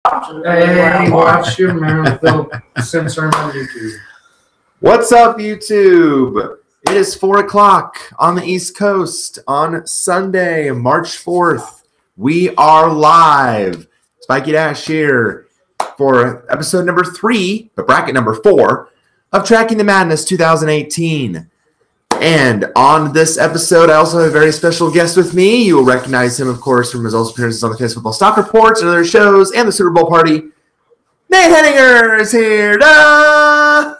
Hey, watch your mouth. They'll censor him on YouTube. What's up, YouTube? It is 4 o'clock on the East Coast on Sunday, March 4th. We are live. Spiky Dash here for episode number 3, but bracket number 4 of Tracking the Madness 2018. And on this episode, I also have a very special guest with me. You will recognize him, of course, from his also appearances on the Fantasy Football Stock Reports and other shows and the Super Bowl Party. Nate Henninger is here. Da!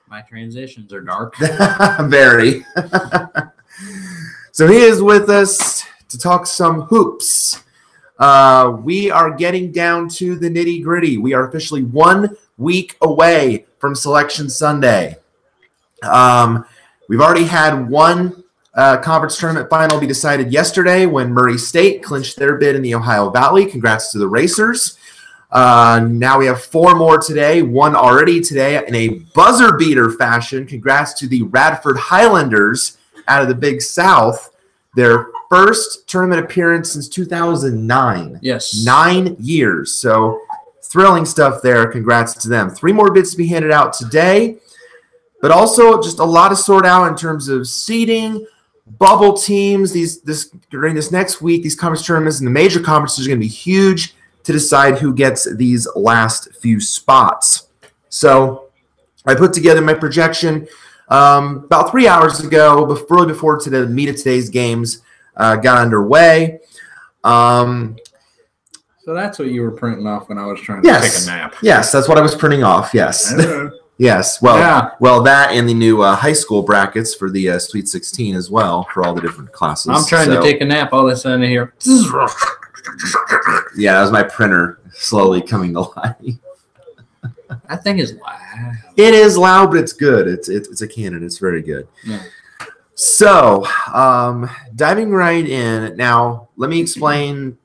My transitions are dark. Very. So he is with us to talk some hoops. We are getting down to the nitty-gritty. We are officially 1 week away from Selection Sunday. We've already had one conference tournament final be decided yesterday when Murray State clinched their bid in the Ohio Valley. Congrats to the Racers. Now we have 4 more today, one already today in a buzzer beater fashion. Congrats to the Radford Highlanders out of the Big South. Their first tournament appearance since 2009. Yes. 9 years. So thrilling stuff there. Congrats to them. 3 more bids to be handed out today. But also just a lot to sort out in terms of seeding, bubble teams. During this next week, these conference tournaments and the major conferences are going to be huge to decide who gets these last few spots. So I put together my projection about 3 hours ago, before today, the meat of today's games got underway. So that's what you were printing off when I was trying to take a nap. Yes, that's what I was printing off, yes. Yes, well, that and the new high school brackets for the Sweet 16 as well for all the different classes. I'm trying to take a nap. All of a sudden I hear. Yeah, that was my printer slowly coming to life. That thing is loud. It is loud, but it's good. It's a Canon. It's very good. Yeah. So, diving right in. Now, let me explain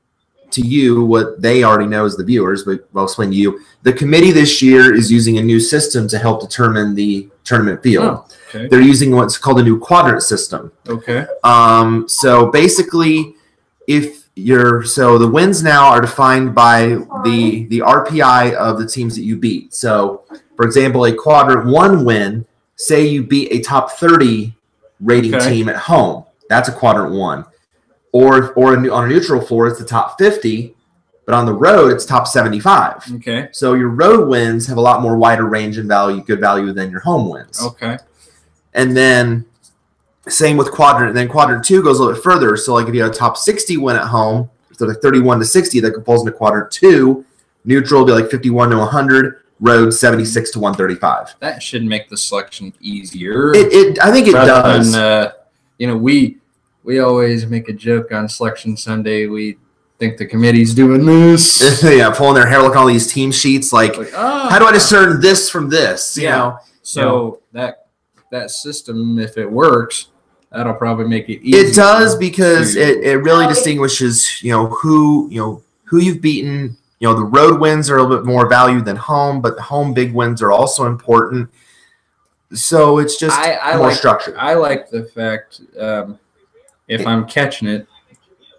to you what they already know as the viewers, but I'll explain to you. The committee this year is using a new system to help determine the tournament field. Oh, okay. They're using what's called a new quadrant system. Okay. So basically, so the wins now are defined by the RPI of the teams that you beat. So, for example, a quadrant 1 win, say you beat a top 30 rating team at home. That's a quadrant 1. Or on a neutral floor, it's the top 50, but on the road, it's top 75. Okay. So your road wins have a lot more wider range and good value than your home wins. Okay. And then same with quadrant. And then quadrant 2 goes a little bit further. So like if you have a top 60 win at home, so like 31 to 60, that falls into quadrant 2. Neutral will be like 51 to 100. Road 76 to 135. That should make the selection easier. I think it does. Than, we always make a joke on Selection Sunday. We think the committee's doing this. Yeah, pulling their hair, looking at all these team sheets. Like how do I discern this from this? You know? So that system, if it works, that'll probably make it easier. It does because it really distinguishes, who you've beaten. The road wins are a little bit more valued than home, but the home big wins are also important. So it's just more structured. I like the fact, if I'm catching it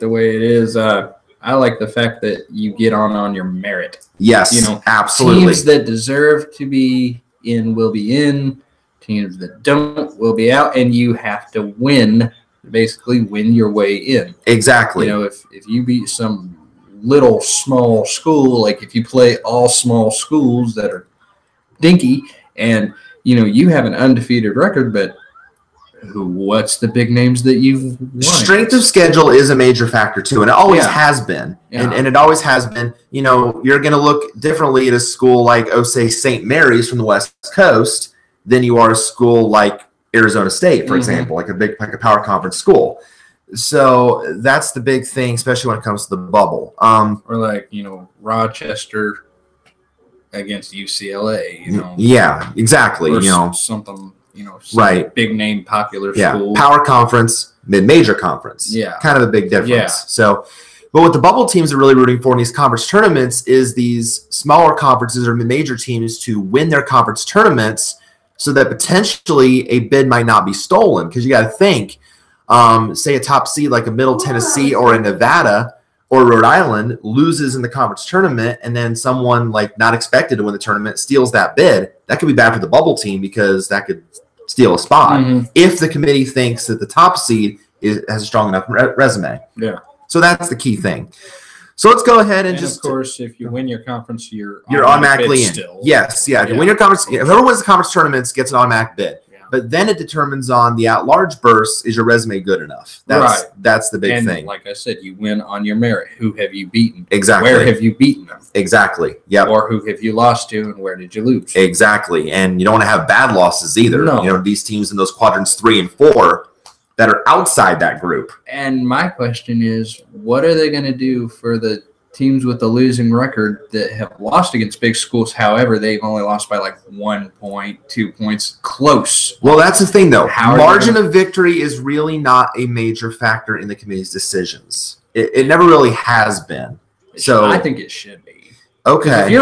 the way it is, I like the fact that you get on your merit. Yes, absolutely. Teams that deserve to be in will be in. Teams that don't will be out, and you have to win your way in. Exactly. If you beat some little small school, like if you play all small schools that are dinky, and you have an undefeated record, but what's the big names that you've won? Strength of schedule is a major factor too, and it always has been. Yeah. And it always has been. You're going to look differently at a school like, say, St. Mary's from the West Coast than you are a school like Arizona State, for example, like a power conference school. So that's the big thing, especially when it comes to the bubble. Or like, Rochester against UCLA, Yeah, exactly. Or something, right. Big name popular school. Power conference, mid-major conference. Yeah. Kind of a big difference. Yeah. So, but what the bubble teams are really rooting for in these conference tournaments is these smaller conferences or mid-major teams to win their conference tournaments so that potentially a bid might not be stolen. Because you got to think, say a top seed like a Middle Tennessee or a Nevada or Rhode Island loses in the conference tournament, and then someone like not expected to win the tournament steals that bid, that could be bad for the bubble team because that could steal a spot if the committee thinks that the top seed has a strong enough resume. Yeah. So that's the key thing. So let's go ahead and just, of course, if you win your conference, you're automatically in. Still. Yes, yeah. If you win your conference, whoever wins the conference tournaments gets an automatic bid. Yeah. But then it determines on the at-large burst, is your resume good enough? That's the big thing. Like I said, you win on your merit. Who have you beaten? Exactly. Where have you beaten them? Exactly. Yep. Or who have you lost to, and where did you lose? Exactly. And you don't want to have bad losses either. No. You know, these teams in those quadrants 3 and 4 that are outside that group. And my question is, what are they going to do for the teams with the losing record that have lost against big schools? However, they've only lost by like 1 point, 2 points, close. Well, that's the thing, though. Margin of victory is really not a major factor in the committee's decisions. It never really has been. So I think it should be. Okay.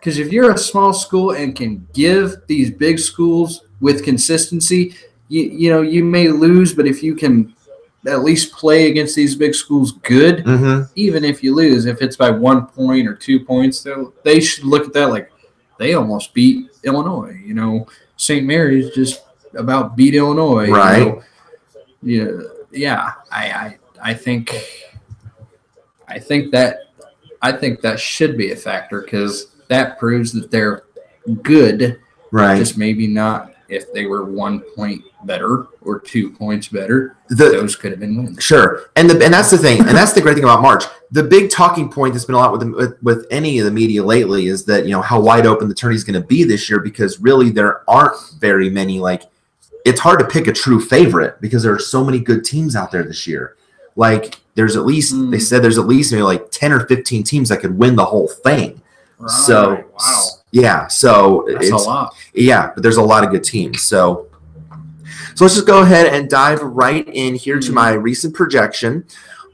Because if you're a small school and can give these big schools with consistency, you may lose, but if you can at least play against these big schools good, even if you lose, if it's by 1 point or 2 points, they should look at that like they almost beat Illinois. You know, St. Mary's just about beat Illinois. Right. I think that should be a factor because that proves that they're good. Right. Just maybe not if they were 1 point better or 2 points better. Those could have been wins. Sure. And that's the thing. And that's the great thing about March. The big talking point that's been a lot with any of the media lately is that, how wide open the tourney is going to be this year, because really there aren't very many, it's hard to pick a true favorite because there are so many good teams out there this year. Like there's at least, they said there's at least maybe like 10 or 15 teams that could win the whole thing. Right. So, wow. Yeah. So that's a lot. Yeah, but there's a lot of good teams. So let's just go ahead and dive right in here to my recent projection.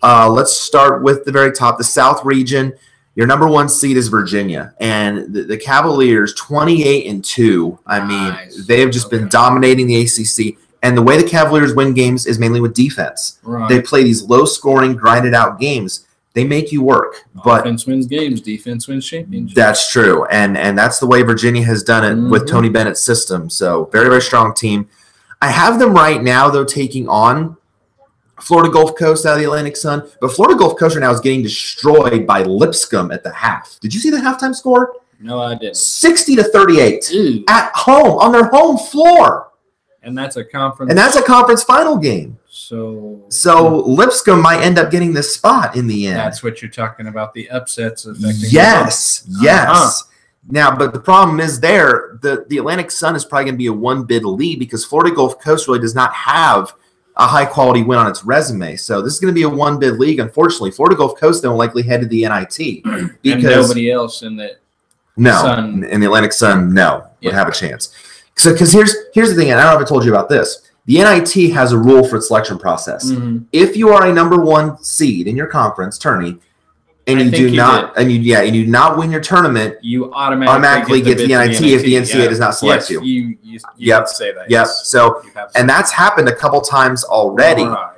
Let's start with the very top, the South region. Your number 1 seed is Virginia, and the Cavaliers, 28-2. I mean, they have just been dominating the ACC. And the way the Cavaliers win games is mainly with defense. Right. They play these low-scoring, grinded-out games. They make you work. But offense wins games, defense wins championships. That's true, and that's the way Virginia has done it with Tony Bennett's system. So very, very strong team. I have them right now, though, taking on Florida Gulf Coast out of the Atlantic Sun. But Florida Gulf Coast right now is getting destroyed by Lipscomb at the half. Did you see the halftime score? No, I didn't. 60-38 at home on their home floor. And that's a conference. And that's a conference final game. So Lipscomb might end up getting this spot in the end. That's what you're talking about, the upsets affecting. Yes. Now, but the problem is the Atlantic Sun is probably going to be a 1-bid lead because Florida Gulf Coast really does not have a high-quality win on its resume. So this is going to be a 1-bid league, unfortunately. Florida Gulf Coast, they'll likely head to the NIT. Because and nobody else in the Sun. In the Atlantic Sun, would have a chance. So because here's the thing, and I don't know if I told you about this. The NIT has a rule for its selection process. If you are a number 1 seed in your conference tourney, and you do not win your tournament, you automatically get the NIT if the NCAA does not select you. You say that. Yep. So, and that's happened a couple times already. Right.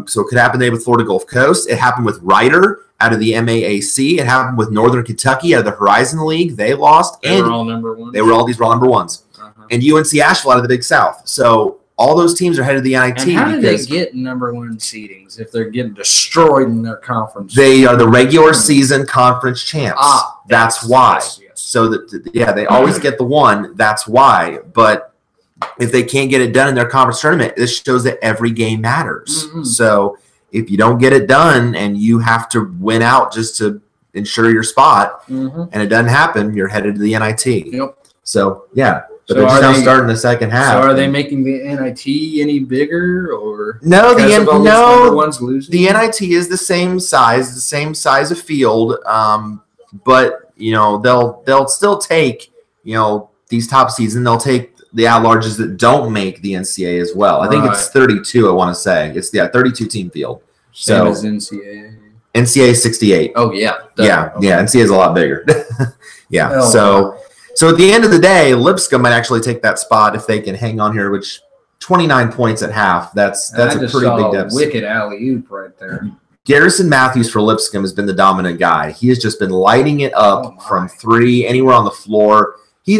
So it could happen today with Florida Gulf Coast. It happened with Rider out of the MAAC. It happened with Northern Kentucky out of the Horizon League. They lost. They were all number 1s. These were all number 1s. And UNC Asheville out of the Big South. So all those teams are headed to the NIT. And how do they get number 1 seedings if they're getting destroyed in their conference? They are the regular season conference champs. That's why. Yes. So they always get the 1. That's why. But if they can't get it done in their conference tournament, this shows that every game matters. So if you don't get it done and you have to win out just to ensure your spot, and it doesn't happen, you're headed to the NIT. Yep. So yeah. But they're just now starting the second half. So are they making the NIT any bigger, or no? The number 1s losing? The NIT is the same size of field, but they'll still take these top seeds, and they'll take the at-larges that don't make the NCAA as well. I think it's 32. I want to say it's 32 team field. Same as NCAA. NCAA 68. Oh yeah, yeah. NCAA is a lot bigger. Yeah. Oh, So at the end of the day, Lipscomb might actually take that spot if they can hang on here, which 29 points at half. That's a pretty big deficit. Wicked alley-oop right there. Garrison Matthews for Lipscomb has been the dominant guy. He has just been lighting it up from 3, anywhere on the floor.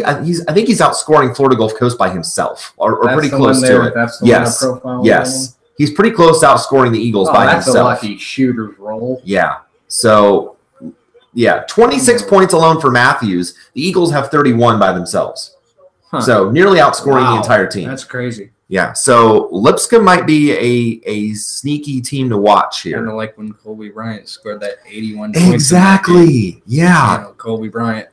I think he's outscoring Florida Gulf Coast by himself, or pretty close to it. That's the Yes, profile. yes. He's pretty close to outscoring the Eagles by that's himself. a lucky shooter's roll. Yeah. So, 26 points alone for Matthews. The Eagles have 31 by themselves. Huh. So nearly outscoring the entire team. That's crazy. Yeah. So Lipscomb might be a sneaky team to watch Kind of here. like when Kobe Bryant scored that 81 points. Exactly. Yeah. Kobe Bryant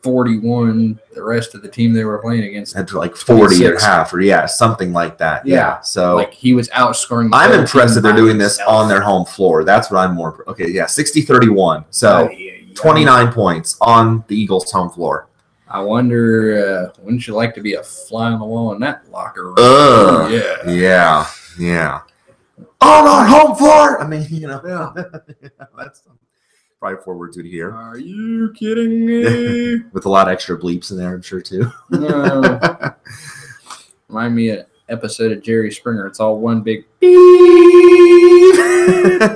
41. The rest of the team they were playing against, At like 40 at 26. half, or something like that. Yeah. So like he was outscoring. the I'm whole impressed team that they're by doing this himself. on their home floor. That's what I'm more. Okay. Yeah. 60-31. So Yeah. 29 points on the Eagles' home floor. I wonder, wouldn't you like to be a fly on the wall in that locker room? Ugh. Yeah. Yeah. On our home floor. I mean, that's probably 4 words you'd hear Are you kidding me? with a lot of extra bleeps in there, I'm sure, too. No. Remind me of an episode of Jerry Springer. It's all one big.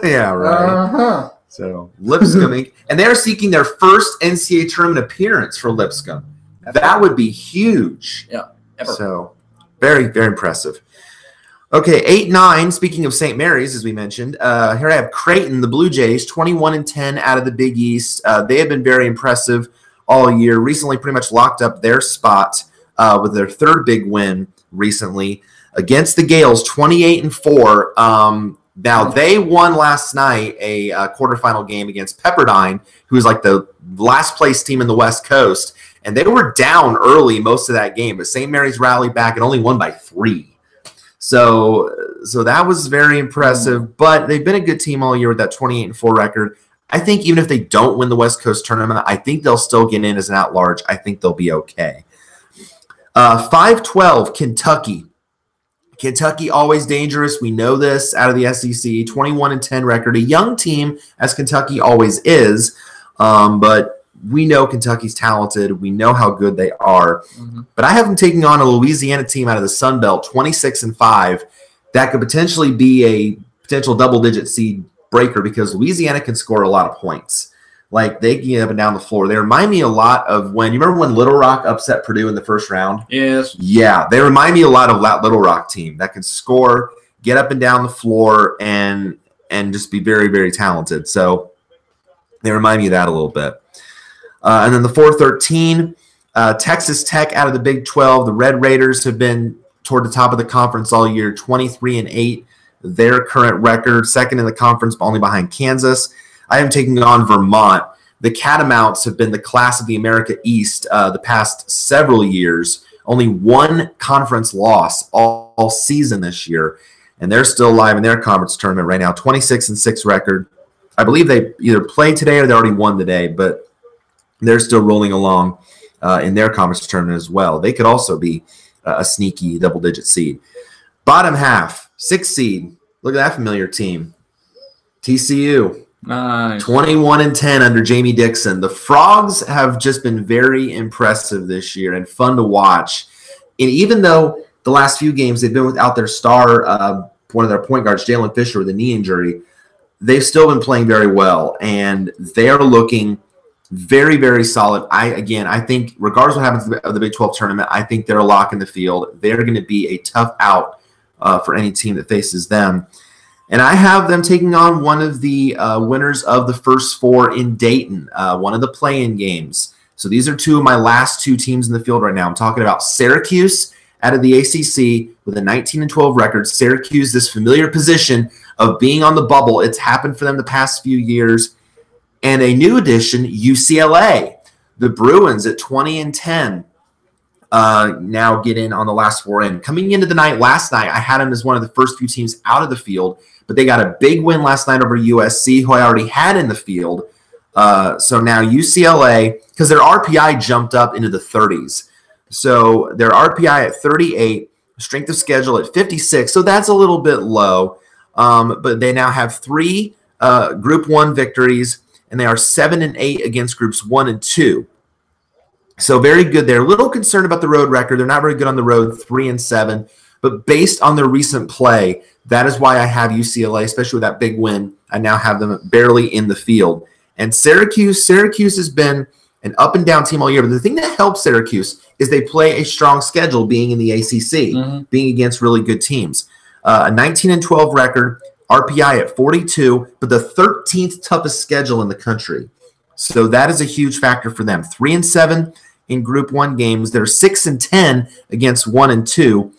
Yeah, right. Uh-huh. So Lipscomb, Inc. And they're seeking their first NCAA tournament appearance for Lipscomb. That would be huge. Ever. So very, very impressive. Okay, 8-9. Speaking of St. Mary's, as we mentioned, here I have Creighton, the Blue Jays, 21-10 out of the Big East. They have been very impressive all year. Recently, pretty much locked up their spot with their 3rd big win recently against the Gales, 28-4. Now, they won last night a quarterfinal game against Pepperdine, who is like the last place team in the West Coast. And they were down early most of that game, but St. Mary's rallied back and only won by 3. So that was very impressive. But they've been a good team all year with that 28-4 record. I think even if they don't win the West Coast tournament, I think they'll still get in as an at-large. I think they'll be okay. 5-12, Kentucky. Kentucky always dangerous. We know this out of the SEC. 21-10 record. A young team, as Kentucky always is, but we know Kentucky's talented. We know how good they are. Mhm. But I have them taking on a Louisiana team out of the Sun Belt, 26-5. That could potentially be a potential double-digit seed breaker because Louisiana can score a lot of points. Like, they can get up and down the floor. They remind me a lot of when – you remember when Little Rock upset Purdue in the first round? Yes. Yeah, they remind me a lot of that Little Rock team that can score, get up and down the floor, and just be very, very talented. So they remind me of that a little bit. And then the 4-13, Texas Tech out of the Big 12. The Red Raiders have been toward the top of the conference all year, 23-8. Their current record, 2nd in the conference, but only behind Kansas. I am taking on Vermont. The Catamounts have been the class of the America East the past several years. Only 1 conference loss all season this year, and they're still alive in their conference tournament right now, 26-6 record. I believe they either played today or they already won today, but they're still rolling along in their conference tournament as well. They could also be a sneaky double-digit seed. Bottom half, 6th seed. Look at that familiar team. TCU. Nice. 21-10 under Jamie Dixon. The Frogs have just been very impressive this year and fun to watch. And even though the last few games they've been without their star, one of their point guards, Jalen Fisher, with a knee injury, they've still been playing very well. And they are looking very, very solid. I think regardless of what happens of the Big 12 tournament, I think they're a lock in the field. They're going to be a tough out for any team that faces them. And I have them taking on one of the winners of the first 4 in Dayton, one of the play-in games. So these are 2 of my last 2 teams in the field right now. I'm talking about Syracuse out of the ACC with a 19-12 record. Syracuse, this familiar position of being on the bubble. It's happened for them the past few years. And a new addition, UCLA. The Bruins at 20-10 now get in on the last 4 in. Coming into the night last night, I had them as one of the first few teams out of the field, but they got a big win last night over USC, who I already had in the field. So now UCLA, because their RPI jumped up into the 30s. So their RPI at 38, strength of schedule at 56, so that's a little bit low. But they now have 3 Group 1 victories, and they are 7-8 against Groups 1 and 2. So very good there. A little concerned about the road record. They're not very good on the road, 3-7. But based on their recent play, that is why I have UCLA, especially with that big win. I now have them barely in the field. And Syracuse has been an up and down team all year. But the thing that helps Syracuse is they play a strong schedule being in the ACC, being against really good teams. A 19-12 record, RPI at 42, but the 13th toughest schedule in the country. So that is a huge factor for them. 3-7 in Group 1 games. They're 6-10 against 1 and 2.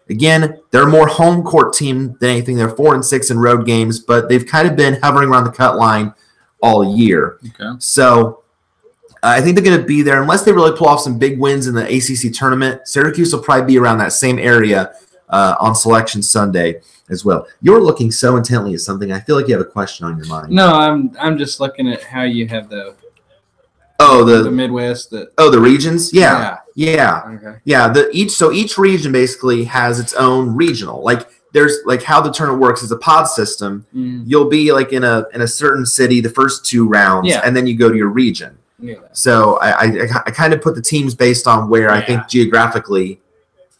Again, they're a more home court team than anything. They're 4-6 in road games, but they've kind of been hovering around the cut line all year. Okay. So I think they're going to be there unless they really pull off some big wins in the ACC tournament. Syracuse will probably be around that same area on Selection Sunday as well. You're looking so intently at something. I feel like you have a question on your mind. No, I'm just looking at how you have the Midwest. The regions. Yeah. Okay. Yeah. Each region basically has its own regional. Like there's like how the tournament works is a pod system. You'll be like in a certain city the first 2 rounds, and then you go to your region. Yeah. So I kind of put the teams based on where I think geographically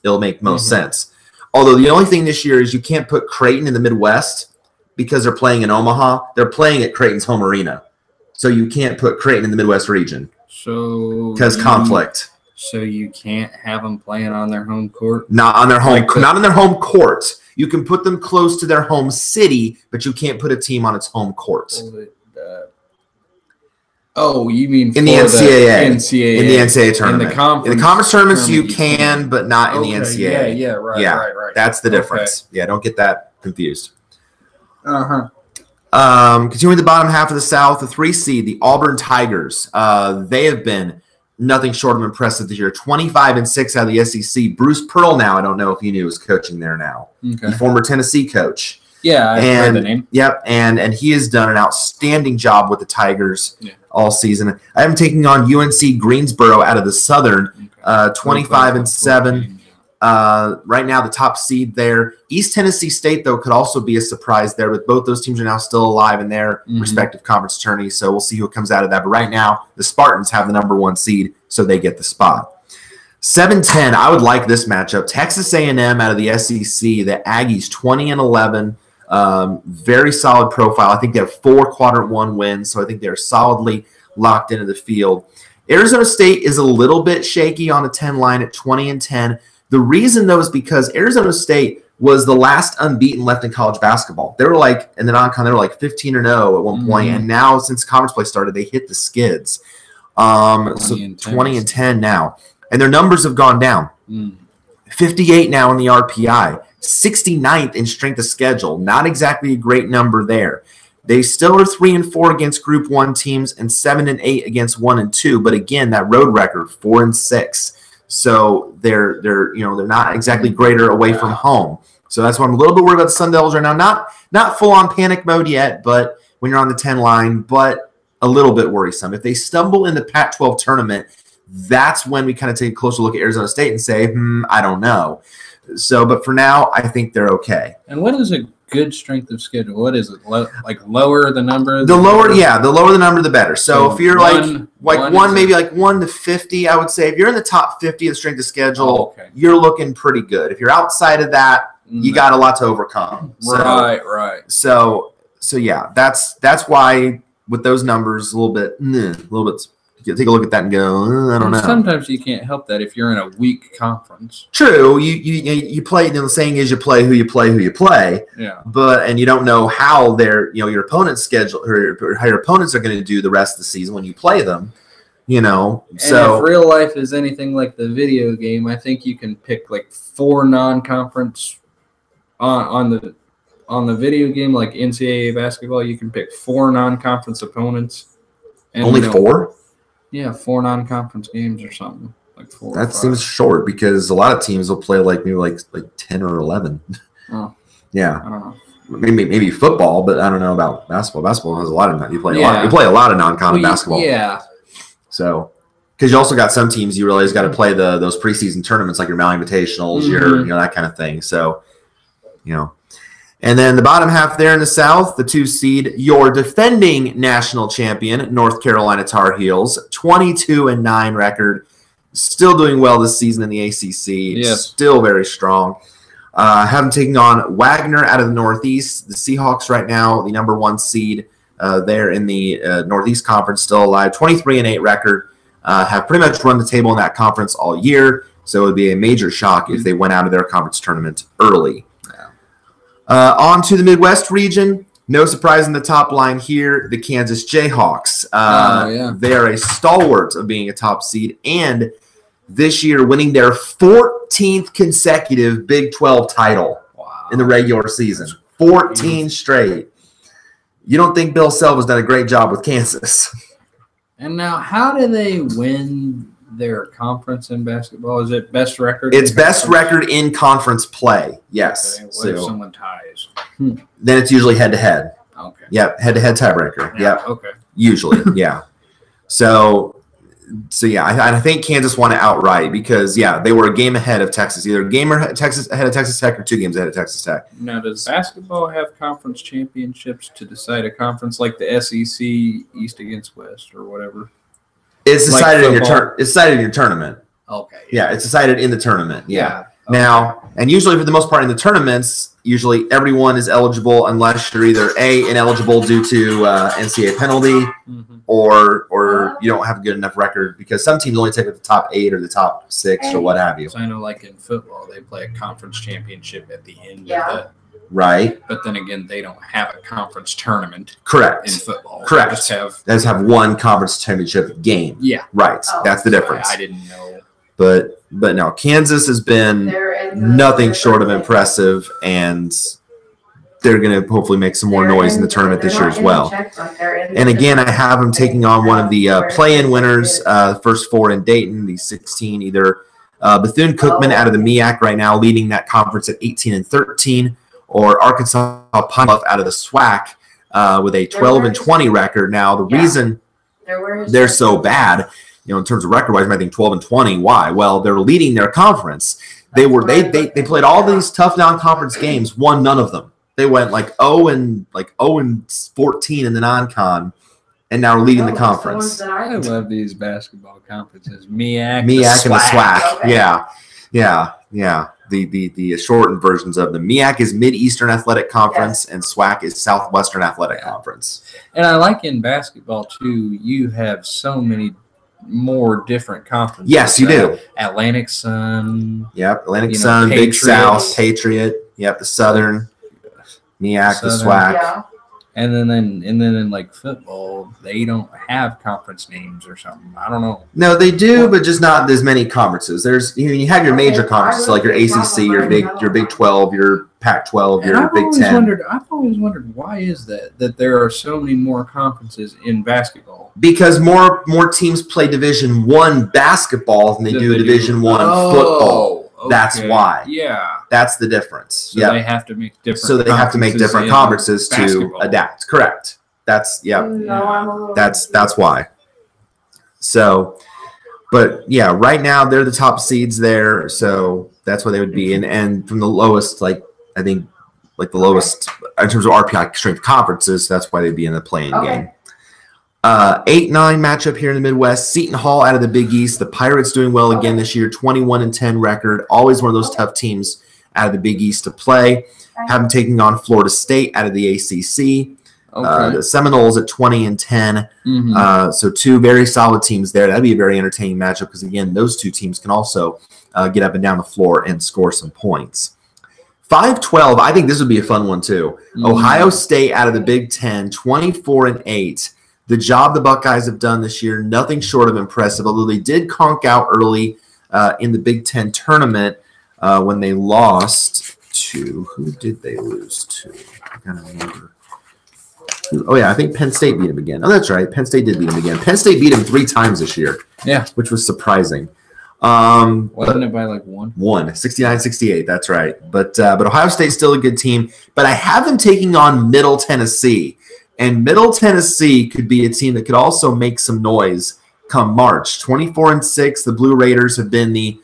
it'll make most sense. Although the only thing this year is you can't put Creighton in the Midwest because they're playing in Omaha. They're playing at Creighton's home arena. So you can't put Creighton in the Midwest region. So because conflict. So you can't have them playing on their home court? Not on their home not on their home court. You can put them close to their home city, but you can't put a team on its home court. Oh, you mean in the NCAA. NCAA. In the NCAA tournament. In the conference tournaments you can, but not in the NCAA. Yeah, right. That's the difference. Yeah, don't get that confused. Uh-huh. Continuing the bottom half of the South, the 3 seed, the Auburn Tigers. They have been nothing short of impressive this year. 25-6 out of the SEC. Bruce Pearl now, I don't know if you knew, is coaching there now. Okay. The former Tennessee coach. Yeah, I've heard the name. Yep, and he has done an outstanding job with the Tigers all season. I am taking on UNC Greensboro out of the Southern, 25-7. Right now, the top seed there. East Tennessee State, though, could also be a surprise there, but both those teams are now still alive in their respective conference tourneys, so we'll see who comes out of that. But right now, the Spartans have the number 1 seed, so they get the spot. 7-10, I would like this matchup. Texas A&M out of the SEC, the Aggies 20-11. Very solid profile. I think they have 4 quadrant 1 wins, so I think they're solidly locked into the field. Arizona State is a little bit shaky on a 10 line at 20-10. The reason, though, is because Arizona State was the last unbeaten left in college basketball. They were like, in the non-con, they were like 15-0 at one point, and now since conference play started, they hit the skids. So 20-10 now. And their numbers have gone down. 58 now in the RPI. 69th in strength of schedule. Not exactly a great number there. They still are 3-4 against Group 1 teams and 7-8 against 1 and 2. But again, that road record 4-6. So they're not exactly greater away from home. So that's why I'm a little bit worried about the Sun Devils right now. Not full on panic mode yet, but when you're on the 10 line, but a little bit worrisome. If they stumble in the Pac-12 tournament, that's when we kind of take a closer look at Arizona State and say, I don't know. So, but for now, I think they're okay. And what is a good strength of schedule? What is it? Lower the number? The lower the number, the better. So if you're maybe like 1 to 50, I would say if you're in the top 50 of the strength of schedule, you're looking pretty good. If you're outside of that, you got a lot to overcome. Right. So yeah, that's why with those numbers, a little bit. Take a look at that and go, I don't know. Sometimes you can't help that if you're in a weak conference. True. You play. The saying is you play who you play. Yeah. And you don't know how your opponent's schedule or how your opponents are going to do the rest of the season when you play them. So if real life is anything like the video game, I think you can pick like 4 non-conference on the video game, like NCAA basketball. You can pick 4 non-conference opponents. And only 4. Yeah, 4 non-conference games or something like 4. That seems short because a lot of teams will play like 10 or 11. Oh, yeah, I don't know. Maybe football, but I don't know about basketball. Basketball has a lot of you play a lot of non-con basketball. Yeah. So, because you also got some teams you realize got to play those preseason tournaments like your Maui Invitationals, your that kind of thing. So, And then the bottom half there in the South, the 2 seed, your defending national champion, North Carolina Tar Heels, 22-9 record, still doing well this season in the ACC. Yes. Still very strong. Have them taking on Wagner out of the Northeast. The Seahawks right now, the number 1 seed there in the Northeast Conference, still alive. 23-8 record. Have pretty much run the table in that conference all year. So it would be a major shock if they went out of their conference tournament early. On to the Midwest region. No surprise in the top line here, the Kansas Jayhawks. They are a stalwart of being a top seed, and this year winning their 14th consecutive Big 12 title in the regular season. 14 straight. You don't think Bill Self has done a great job with Kansas. And now, how do they win their conference in basketball? Is it best record? It's best record in conference play, yes. Okay. What if someone ties? Then it's usually head-to-head. Okay. Yep, head-to-head tiebreaker. Yeah, yep. okay. Usually, yeah. So yeah, I think Kansas won it outright because, they were a game ahead of Texas. Either a game ahead of Texas Tech or 2 games ahead of Texas Tech. Now, does basketball have conference championships to decide a conference like the SEC East against West or whatever? It's decided Like in your it's decided in your tournament. Okay. Yeah, it's decided in the tournament. Yeah. Okay. Now, and usually for the most part in the tournaments, usually everyone is eligible unless you're either A, ineligible due to NCAA penalty, or you don't have a good enough record because some teams only take the top 8 or the top 6 or what have you. So I know, like in football, they play a conference championship at the end of the. Right. But then again, they don't have a conference tournament. Correct. In football. Correct. They just have one conference championship game. Yeah. Right. That's the difference. I didn't know. But no, Kansas has been nothing short of impressive, and they're going to hopefully make some more noise in the tournament this year as well. And again, I have them taking on one of the play-in winners, first 4 in Dayton, the 16, either Bethune-Cookman out of the MEAC right now, leading that conference at 18-13, or Arkansas Pine Bluff out of the SWAC with a 12-20 record. Now, the reason they're so bad, in terms of record-wise, I think 12-20. Why? Well, they're leading their conference. They played all these tough non-conference games, won none of them. They went like 0-14 in the non-con, and now are leading the conference. I love these basketball conferences. MEAC and the SWAC. Okay. Yeah. The shortened versions of them. MEAC is Mid-Eastern Athletic Conference, and SWAC is Southwestern Athletic Conference. And I like in basketball, too, you have so many more different conferences. Yes, you do. Atlantic Sun. Yep, Atlantic Sun, Big South, Patriot. Yep, the Southern, MEAC, the SWAC. Yeah. And then in like football, they don't have conference names or something. I don't know. No, they do, but just not as many conferences. There's you have your major conferences like your ACC, your Big 12, your Pac-12, your Big 10. I've always wondered why is that there are so many more conferences in basketball. Because more teams play Division I basketball than they do Division I football. Okay. That's why. Yeah. That's the difference. So they have to make different. So they have to make different conferences to adapt. Correct. That's that's why. So, but yeah, right now they're the top seeds there, so that's why they would be. And from the lowest, I think the lowest in terms of RPI strength conferences, that's why they'd be in the playing game. 8-9 matchup here in the Midwest. Seton Hall out of the Big East. The Pirates doing well again this year. 21-10 record. Always one of those tough teams out of the Big East to play. Have them taking on Florida State out of the ACC. The Seminoles at 20-10. So 2 very solid teams there. That'd be a very entertaining matchup because, again, those 2 teams can also get up and down the floor and score some points. 5-12, I think this would be a fun one too. Ohio State out of the Big Ten, 24-8. The job the Buckeyes have done this year, nothing short of impressive, although they did conk out early in the Big Ten tournament when they lost to – who did they lose to? I can't remember. Oh, yeah, I think Penn State beat them again. Oh, that's right. Penn State did beat them again. Penn State beat them 3 times this year. Yeah. Which was surprising. Wasn't it by like 1? 69-68, that's right. But Ohio State's still a good team. But I have them taking on Middle Tennessee. And Middle Tennessee could be a team that could also make some noise come March. 24-6, the Blue Raiders have been the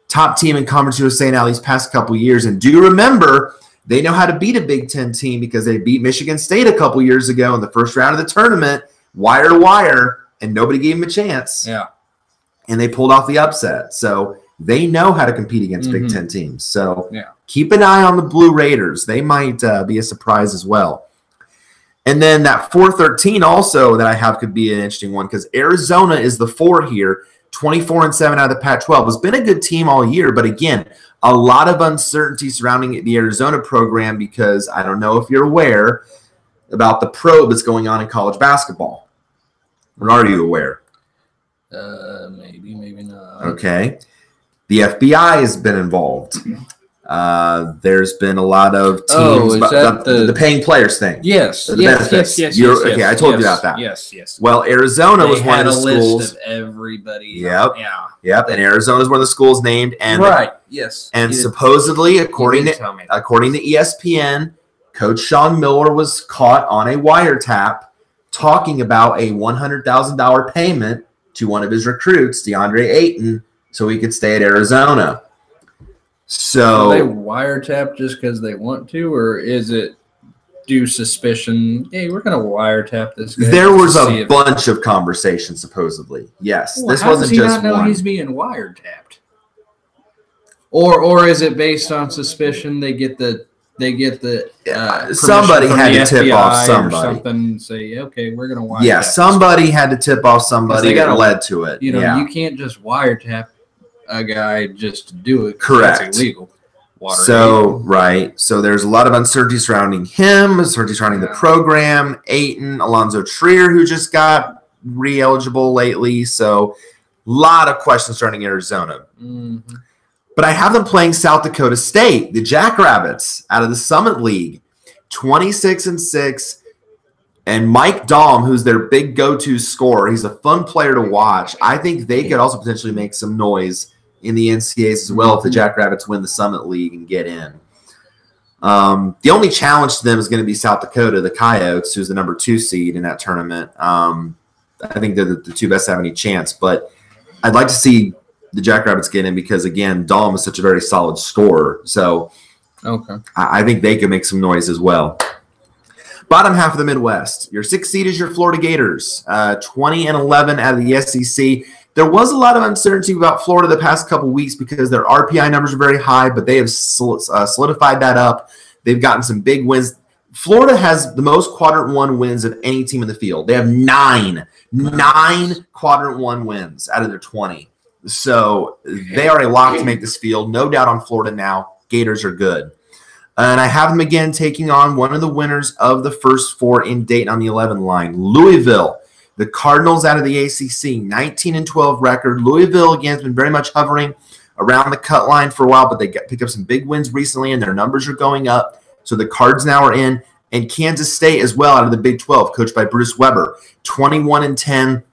top team in Conference USA now these past couple years. And do remember, they know how to beat a Big Ten team because they beat Michigan State a couple years ago in the first round of the tournament, wire to wire, and nobody gave them a chance. Yeah. And they pulled off the upset. So they know how to compete against Big Ten teams. So Keep an eye on the Blue Raiders. They might be a surprise as well. And then that 4-13 also that I have could be an interesting one because Arizona is the 4 here, 24-7 out of the Pac-12. Has been a good team all year, but again, a lot of uncertainty surrounding the Arizona program because I don't know if you're aware about the probe that's going on in college basketball. Or are you aware? Maybe, maybe not. Okay. The FBI has been involved. There's been a lot of teams. Oh, is that the paying players thing? Yes. The benefits. Okay, I told you about that. Yes. Well, Arizona They was one had of the a schools. list of everybody. Yep. Yeah. Yep, and Arizona is one of the schools named. And Right. Yes. and You did- supposedly, you according did to tell me that. ESPN, Coach Sean Miller was caught on a wiretap talking about a $100,000 payment to one of his recruits, DeAndre Ayton, so he could stay at Arizona. Are they So wiretap just because they want to, or is it due suspicion? Hey, we're gonna wiretap this guy. there was to see a if- bunch of conversation, supposedly. Yes, Well, this how wasn't does he just not know one. he's being wiretapped? Or is it based on suspicion? They get the permission Somebody from had the to tip FBI off or somebody. something. And say, okay, we're gonna wiretap. Yeah, this. somebody had to tip off somebody they that gotta- led to it. You know, yeah. you can't just wiretap a guy just to do it. 'cause Correct. That's illegal. Watergate. So, right. So there's a lot of uncertainty surrounding him, uncertainty surrounding the Yeah. program, Ayton, Alonzo Trier, who just got re-eligible lately. So a lot of questions surrounding Arizona. Mhm. But I have them playing South Dakota State, the Jackrabbits out of the Summit League, 26-6. And Mike Daum, who's their big go-to scorer, he's a fun player to watch. I think they could also potentially make some noise in the NCAAs as well if the Jackrabbits win the Summit League and get in. The only challenge to them is going to be South Dakota, the Coyotes, who's the number 2 seed in that tournament. I think they're the 2 best have any chance, but I'd like to see the Jackrabbits get in because, again, Daum is such a very solid scorer. So Okay. I think they could make some noise as well. Bottom half of the Midwest. Your 6th seed is your Florida Gators, 20-11 out of the SEC. There was a lot of uncertainty about Florida the past couple weeks because their RPI numbers are very high, but they have solidified that up. They've gotten some big wins. Florida has the most quadrant 1 wins of any team in the field. They have 9 quadrant 1 wins out of their 20. So they are a lock to make this field. No doubt on Florida now. Gators are good. And I have them again taking on one of the winners of the first 4 in Dayton on the 11 line, Louisville. The Cardinals out of the ACC, 19-12 record. Louisville, again, has been very much hovering around the cut line for a while, but they picked up some big wins recently, and their numbers are going up. So the Cards now are in. And Kansas State as well out of the Big 12, coached by Bruce Weber, 21-10.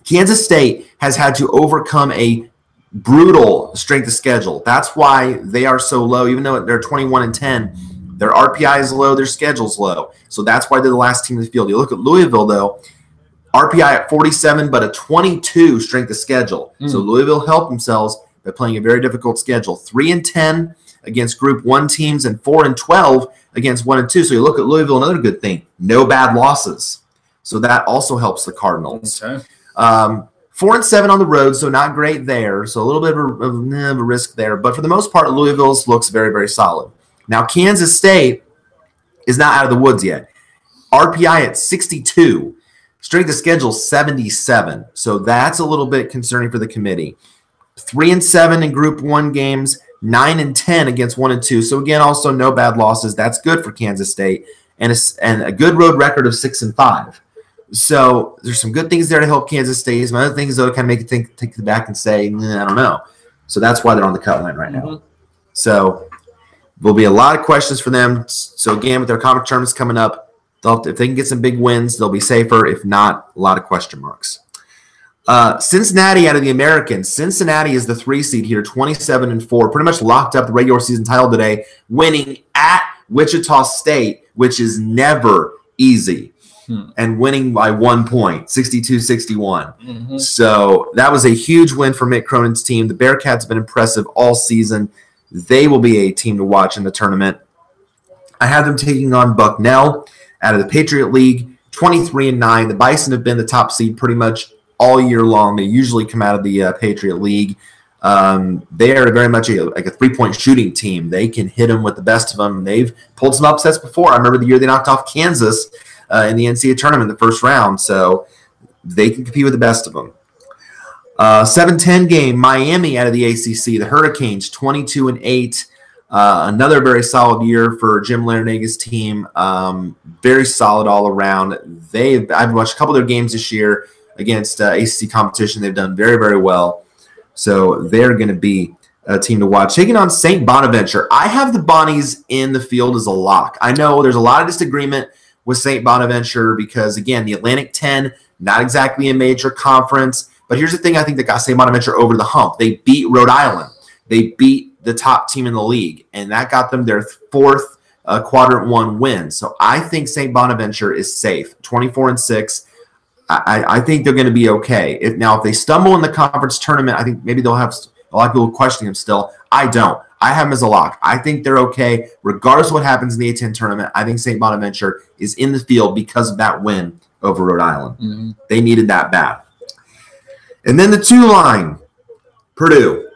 Kansas State has had to overcome a brutal strength of schedule. That's why they are so low. Even though they're 21-10, their RPI is low, their schedule's low. So that's why they're the last team in the field. You look at Louisville, though, RPI at 47, but a 22 strength of schedule. So Louisville helped themselves by playing a very difficult schedule. 3-10 against Group 1 teams and 4-12 against 1 and 2. So you look at Louisville, another good thing, no bad losses. So that also helps the Cardinals. Okay. 4-7 on the road, so not great there. So a little bit of a risk there. But for the most part, Louisville's looks very, very solid. Now, Kansas State is not out of the woods yet. RPI at 62. Strength of schedule 77. So that's a little bit concerning for the committee. 3-7 in Group 1 games, 9-10 against 1 and 2. So again, also no bad losses. That's good for Kansas State, and a good road record of 6-5. So there's some good things there to help Kansas State. Some other things though to kind of make you take it back and say, I don't know. So that's why they're on the cut line right now. So there'll be a lot of questions for them. So again, with their conference tournaments coming up, if they can get some big wins, they'll be safer. If not, a lot of question marks. Cincinnati out of the Americans. Cincinnati is the 3 seed here, 27-4. Pretty much locked up the regular season title today, winning at Wichita State, which is never easy, and winning by 1 point, 62-61. So that was a huge win for Mick Cronin's team. The Bearcats have been impressive all season. They will be a team to watch in the tournament. I have them taking on Bucknell out of the Patriot League, 23-9. The Bison have been the top seed pretty much all year long. They usually come out of the Patriot League. They are very much like a three-point shooting team. They can hit them with the best of them. They've pulled some upsets before. I remember the year they knocked off Kansas in the NCAA tournament in the first round. So they can compete with the best of them. 7-10 game, Miami out of the ACC. The Hurricanes, 22-8. Another very solid year for Jim Larranaga's team. Very solid all around. I've watched a couple of their games this year against ACC competition. They've done very, very well. So they're going to be a team to watch. Taking on St. Bonaventure. I have the Bonnies in the field as a lock. I know there's a lot of disagreement with St. Bonaventure because, again, the Atlantic 10, not exactly a major conference. But here's the thing I think that got St. Bonaventure over the hump. They beat Rhode Island. They beat the top team in the league, and that got them their fourth quadrant 1 win. So I think St. Bonaventure is safe, 24-6. I think they're going to be okay. If they stumble in the conference tournament, I think maybe they'll have a lot of people questioning them still. I don't. I have them as a lock. I think they're okay. Regardless of what happens in the A10 tournament, I think St. Bonaventure is in the field because of that win over Rhode Island. Mm-hmm. They needed that bad. And then the 2 line, Purdue.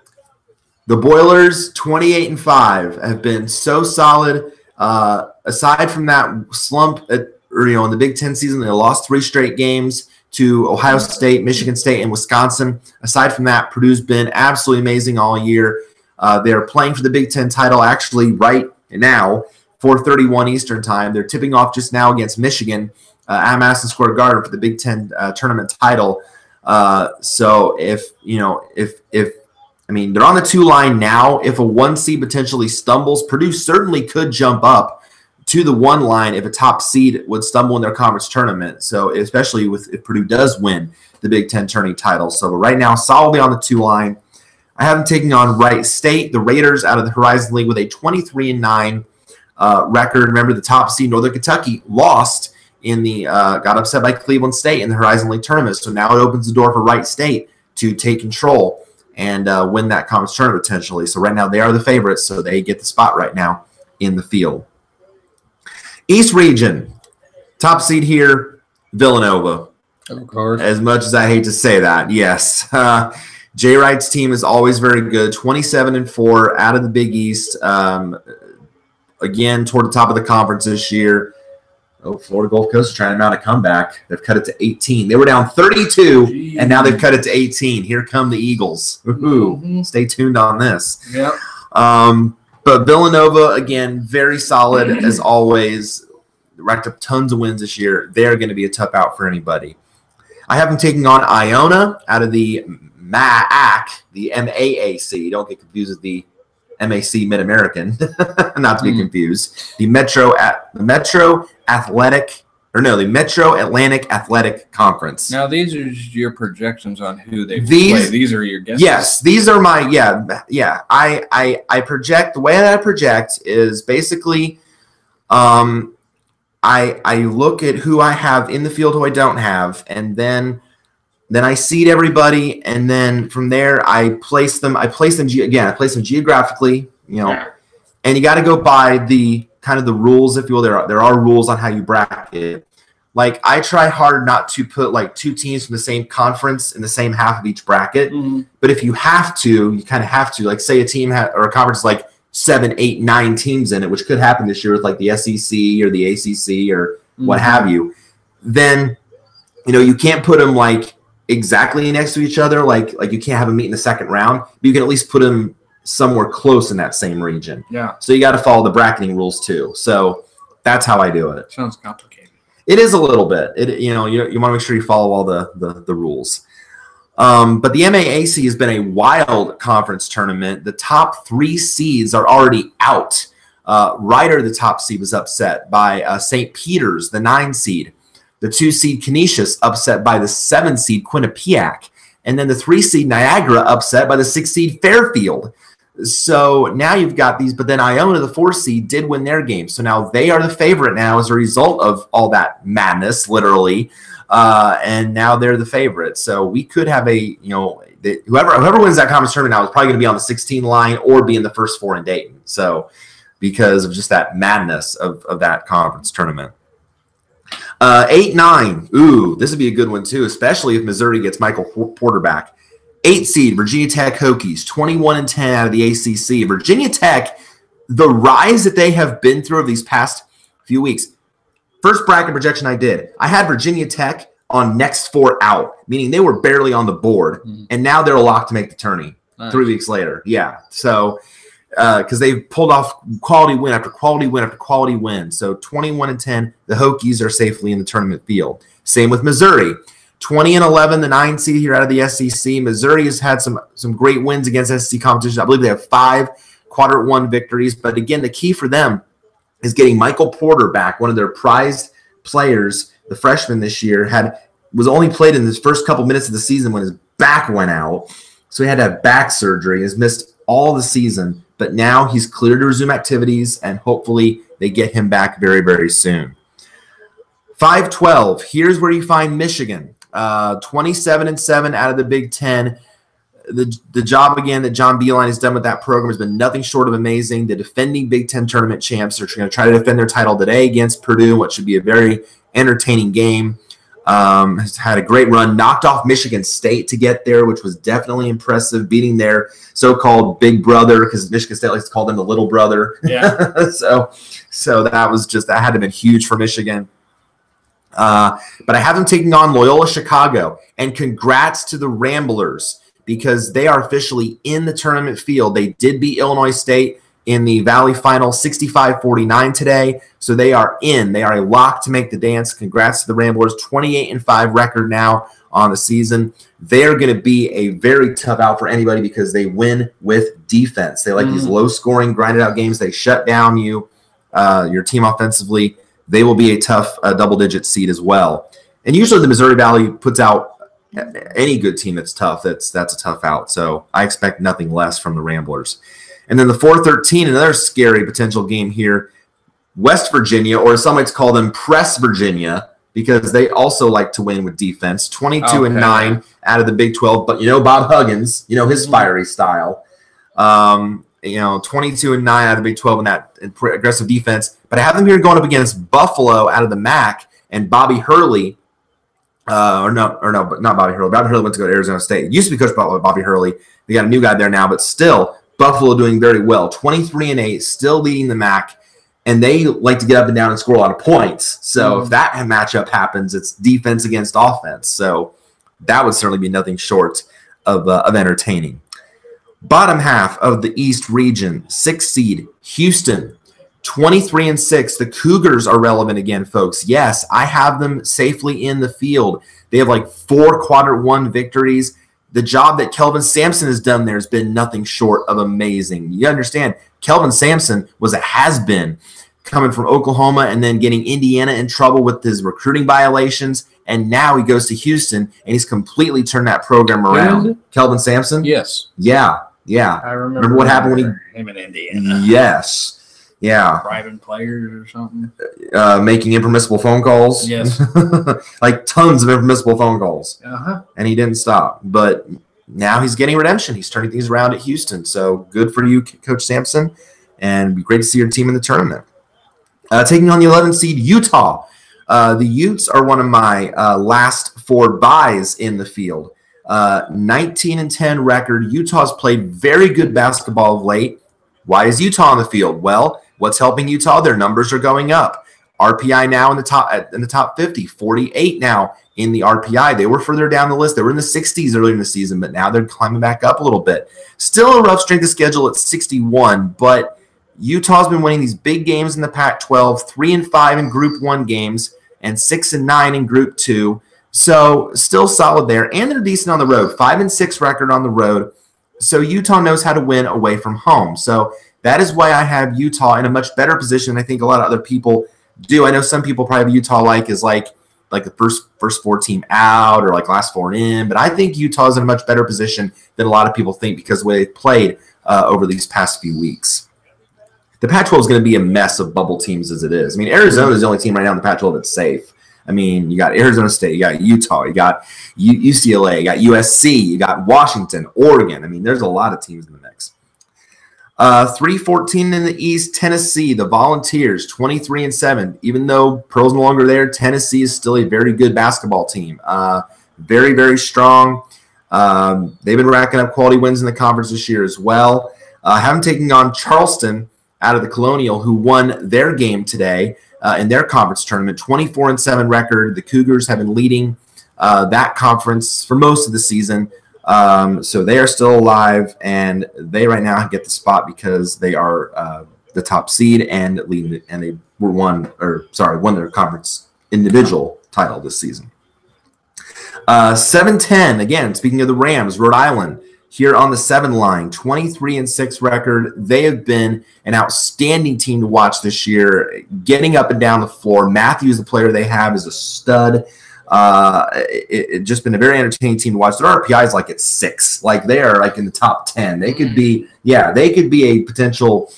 The Boilers, 28-5, have been so solid. Aside from that slump in the Big Ten season, they lost 3 straight games to Ohio State, Michigan State, and Wisconsin. Aside from that, Purdue's been absolutely amazing all year. They're playing for the Big Ten title actually right now, 4:31 Eastern time. They're tipping off just now against Michigan at Madison Square Garden for the Big Ten tournament title. So they're on the 2 line now. If a 1 seed potentially stumbles, Purdue certainly could jump up to the 1 line if a top seed would stumble in their conference tournament. So especially if Purdue does win the Big Ten tourney title. So right now, solidly on the 2 line. I have them taking on Wright State, the Raiders out of the Horizon League with a 23-9 record. Remember, the top seed Northern Kentucky lost got upset by Cleveland State in the Horizon League tournament. So now it opens the door for Wright State to take control and win that conference tournament potentially. So right now they are the favorites, so they get the spot right now in the field. East Region, top seed here, Villanova. Of course. As much as I hate to say that, yes. Jay Wright's team is always very good, 27-4 out of the Big East. Again, toward the top of the conference this year. Florida Gulf Coast is trying to mount a comeback. They've cut it to 18. They were down 32, and now they've cut it to 18. Here come the Eagles. Mm-hmm. Stay tuned on this. Yep. But Villanova, again, very solid as always. Racked up tons of wins this year. They're going to be a tough out for anybody. I have them taking on Iona out of the MAAC, the MAAC. Don't get confused with the MAC Mid-American, not to be confused. The Metro Atlantic Athletic Conference. Now, these are your projections on who they play. These are your guesses. Yes, these are my I project. The way that I project is basically, I look at who I have in the field, who I don't have, and then I seed everybody, and then from there I place them. I place them geographically, and you got to go by the kind of the rules, if you will. There are rules on how you bracket. Like, I try hard not to put like 2 teams from the same conference in the same half of each bracket. Mm-hmm. But if you have to, you kind of have to. Like, say a team or a conference is like 7, 8, 9 teams in it, which could happen this year with like the SEC or the ACC or what have you. Then, you can't put them like exactly next to each other. Like you can't have them meet in the second round. But you can at least put them somewhere close in that same region. Yeah. So you got to follow the bracketing rules too. So that's how I do it. Sounds complicated. It is a little bit. You want to make sure you follow all the rules. But the MAAC has been a wild conference tournament. The top 3 seeds are already out. Ryder, the top seed, was upset by St. Peter's, the 9 seed. The 2 seed Canisius upset by the 7 seed Quinnipiac. And then the 3 seed Niagara upset by the 6 seed Fairfield. So now you've got these, but then Iona, the 4 seed, did win their game. So now they are the favorite now as a result of all that madness, literally. And now they're the favorite. So we could have whoever wins that conference tournament now is probably going to be on the 16 line or be in the first 4 in Dayton. So because of just that madness of that conference tournament. 8-9. Ooh, this would be a good one too, especially if Missouri gets Michael Porter back. 8 seed, Virginia Tech Hokies, 21-10 out of the ACC. Virginia Tech, the rise that they have been through over these past few weeks. First bracket projection I did, I had Virginia Tech on next 4 out, meaning they were barely on the board, and now they're a lock to make the tourney 3 weeks later. Yeah, so because they've pulled off quality win after quality win after quality win. So 21-10, the Hokies are safely in the tournament field. Same with Missouri. 20-11, the 9 seed here out of the SEC. Missouri has had some great wins against SEC competition. I believe they have 5 quadrant 1 victories. But again, the key for them is getting Michael Porter back, one of their prized players. The freshman this year was only played in his first couple minutes of the season when his back went out. So he had to have back surgery. He's missed all the season. But now he's cleared to resume activities, and hopefully they get him back very, very soon. 5-12, here's where you find Michigan. 27-7 out of the Big Ten. The job, again, that John Beilein has done with that program has been nothing short of amazing. The defending Big Ten tournament champs are going to try to defend their title today against Purdue, what should be a very entertaining game. Has had a great run, knocked off Michigan State to get there, which was definitely impressive, beating their so-called big brother, because Michigan State likes to call them the little brother. Yeah. so that had to have been huge for Michigan. But I have them taking on Loyola Chicago, and congrats to the Ramblers because they are officially in the tournament field. They did beat Illinois State in the Valley Final 65-49 today, so they are in. They are a lock to make the dance. Congrats to the Ramblers, 28-5 record now on the season. They are going to be a very tough out for anybody because they win with defense. They like these low-scoring, grinded-out games. They shut down your team offensively. They will be a tough double-digit seed as well. And usually the Missouri Valley puts out any good team that's tough. That's a tough out. So I expect nothing less from the Ramblers. And then the 4-13, another scary potential game here. West Virginia, or some might call them Press Virginia, because they also like to win with defense. 22-9 out of the Big 12. But Bob Huggins, his fiery style. 22-9 out of the Big 12 in that aggressive defense. But I have them here going up against Buffalo out of the MAC and Bobby Hurley. But not Bobby Hurley. Bobby Hurley went to go to Arizona State. Used to be coached by Bobby Hurley. They got a new guy there now, but still, Buffalo doing very well. 23-8, still leading the MAC. And they like to get up and down and score a lot of points. So if that matchup happens, it's defense against offense. So that would certainly be nothing short of entertaining. Bottom half of the East region, 6th seed, Houston, 23-6. The Cougars are relevant again, folks. Yes, I have them safely in the field. They have like 4 quadrant 1 victories. The job that Kelvin Sampson has done there has been nothing short of amazing. You understand, Kelvin Sampson was a has-been coming from Oklahoma and then getting Indiana in trouble with his recruiting violations. And now he goes to Houston, and he's completely turned that program around. Kelvin Sampson? Yes. Yeah. I remember what happened when him in Indiana. Yes. Yeah. Bribing players or something. Making impermissible phone calls. Yes. Like tons of impermissible phone calls. And he didn't stop. But now he's getting redemption. He's turning things around at Houston. So good for you, Coach Sampson. And it'd be great to see your team in the tournament. Taking on the 11th seed, Utah. The Utes are one of my last 4 buys in the field. 19-10 record. Utah's played very good basketball of late. Why is Utah on the field? Well, what's helping Utah? Their numbers are going up. RPI now in the top 50, 48 now in the RPI. They were further down the list. They were in the 60s earlier in the season, but now they're climbing back up a little bit. Still a rough strength of schedule at 61, but Utah's been winning these big games in the Pac-12, 3-5 in Group 1 games, and 6-9 in Group 2. So still solid there, and they're decent on the road, 5-6 record on the road. So Utah knows how to win away from home. So that is why I have Utah in a much better position than I think a lot of other people do. I know some people probably have Utah like the first 4 team out or like last 4 in, but I think Utah's in a much better position than a lot of people think because of the way they played over these past few weeks. The Pac-12 is going to be a mess of bubble teams as it is. I mean, Arizona is the only team right now in the Pac-12 that's safe. I mean, you got Arizona State, you got Utah, you got UCLA, you got USC, you got Washington, Oregon. I mean, there's a lot of teams in the mix. 3-14 in the East, Tennessee, the Volunteers, 23-7. Even though Pearl's no longer there, Tennessee is still a very good basketball team. Very, very strong. They've been racking up quality wins in the conference this year as well. Have them taking on Charleston out of the Colonial, who won their game today in their conference tournament, 24-7 record. The Cougars have been leading that conference for most of the season. So they are still alive, and they right now get the spot because they are the top seed and leading, and they won their conference individual title this season. 7-10, again, speaking of the Rams, Rhode Island here on the 7 line, 23-6 record. They have been an outstanding team to watch this year, getting up and down the floor. Matthews, the player they have, is a stud. It's just been a very entertaining team to watch. Their RPI is like at 6, like they are like in the top 10. They could be, they could be a potential